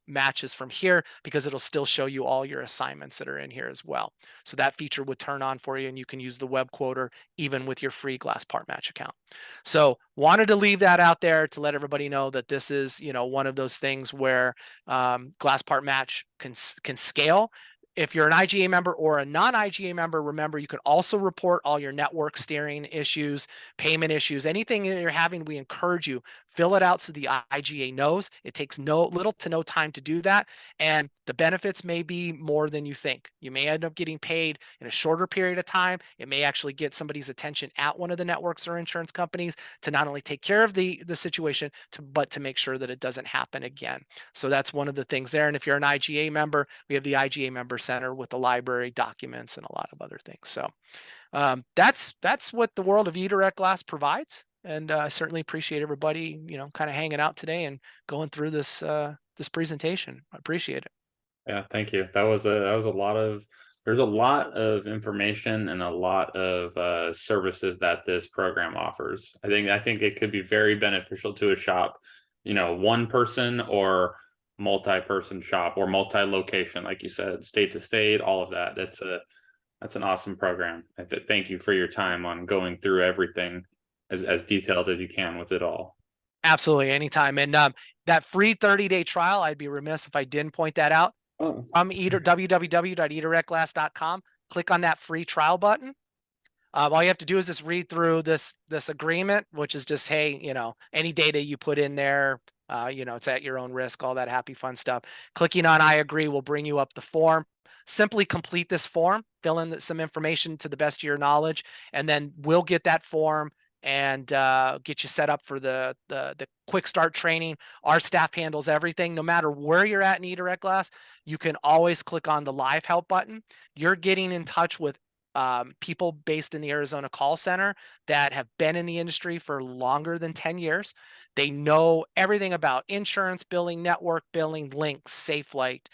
matches from here, because it'll still show you all your assignments that are in here as well. So that feature would turn on for you, and you can use the web quoter even with your free glass part match account. So wanted to leave that out there to let everybody know that this is, you know, one of those things where glass part match can scale. If you're an IGA member or a non-IGA member, remember you can also report all your network steering issues, payment issues, anything that you're having. We encourage you, fill it out so the IGA knows. It takes little to no time to do that, and the benefits may be more than you think. You may end up getting paid in a shorter period of time. It may actually get somebody's attention at one of the networks or insurance companies to not only take care of the situation, but to make sure that it doesn't happen again. So that's one of the things there. And if you're an IGA member, we have the IGA Member Center with the library documents and a lot of other things. So that's what the world of Edirect Glass provides. And I certainly appreciate everybody, you know, kind of hanging out today and going through this this presentation. I appreciate it. Yeah, thank you. That was a lot of, there's a lot of information and a lot of services that this program offers. I think it could be very beneficial to a shop, you know, one person or multi-person shop or multi-location, like you said, state to state, all of that. That's an awesome program. Thank you for your time on going through everything as detailed as you can with it all. Absolutely, anytime. And that free 30-day trial, I'd be remiss if I didn't point that out. Oh. From www.edirectglass.com, click on that free trial button. All you have to do is just read through this agreement, which is just, hey, you know, any data you put in there, you know, it's at your own risk, all that happy fun stuff. Clicking on I agree will bring you up the form. Simply complete this form, fill in some information to the best of your knowledge, and then we'll get that form and get you set up for the quick start training. Our staff handles everything. No matter where you're at in Edirect Glass, you can always click on the live help button. You're getting in touch with people based in the Arizona call center that have been in the industry for longer than 10 years. They know everything about insurance billing, network billing, links, SafeLight,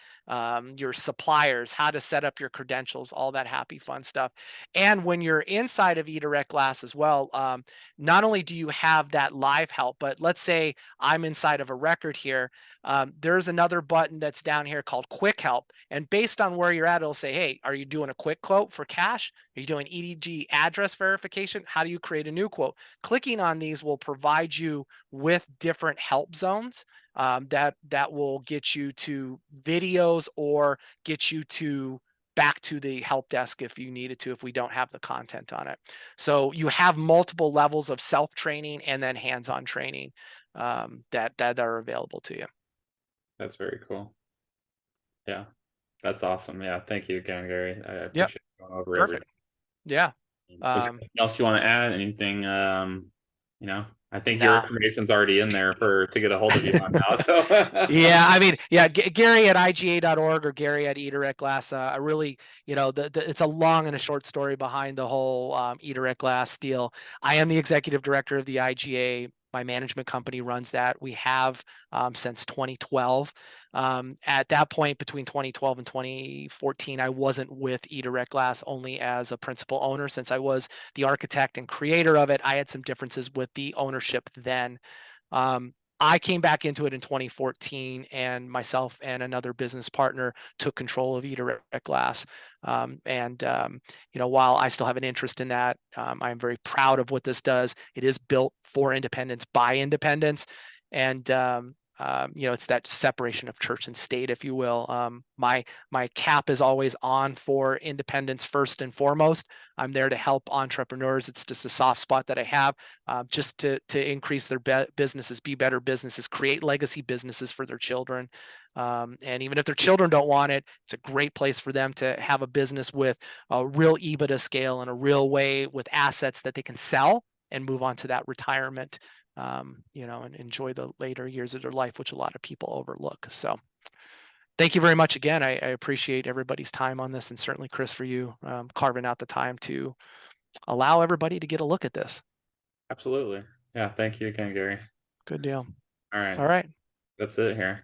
your suppliers, how to set up your credentials, all that happy fun stuff. And when you're inside of Edirect Glass as well, not only do you have that live help, but let's say I'm inside of a record here. There's another button that's down here called Quick Help. And based on where you're at, it'll say, hey, are you doing a quick quote for cash? Are you doing EDG address verification? How do you create a new quote? Clicking on these will provide you with different help zones that will get you to videos or get you to back to the help desk if you needed to, if we don't have the content on it. So you have multiple levels of self-training and then hands-on training that are available to you. That's very cool. Yeah, that's awesome. Yeah, thank you again, Gary. I appreciate Yep. going over Perfect. Yeah. Is there anything else you want to add? Anything, you know, I think your Nah. information's already in there to get a hold of you on now. So Yeah, I mean, yeah, Gary at IGA.org or Gary at Edirect Glass. I really, you know, it's a long and a short story behind the whole Edirect Glass deal. I am the executive director of the IGA. My management company runs that. We have since 2012. At that point, between 2012 and 2014, I wasn't with Edirect Glass only as a principal owner. Since I was the architect and creator of it, I had some differences with the ownership then. I came back into it in 2014, and myself and another business partner took control of Edirect Glass. You know, while I still have an interest in that, I'm very proud of what this does. It is built for independence by independence, and you know, it's that separation of church and state, if you will. My cap is always on for independence first and foremost. I'm there to help entrepreneurs. It's just a soft spot that I have, just to increase their businesses, be better businesses, create legacy businesses for their children. And even if their children don't want it, it's a great place for them to have a business with a real EBITDA scale and a real way with assets that they can sell and move on to that retirement, and enjoy the later years of their life, which a lot of people overlook. So thank you very much again. I appreciate everybody's time on this, and certainly Chris, for you carving out the time to allow everybody to get a look at this. Absolutely. Yeah. Thank you again, Gary. Good deal. All right. All right. That's it here.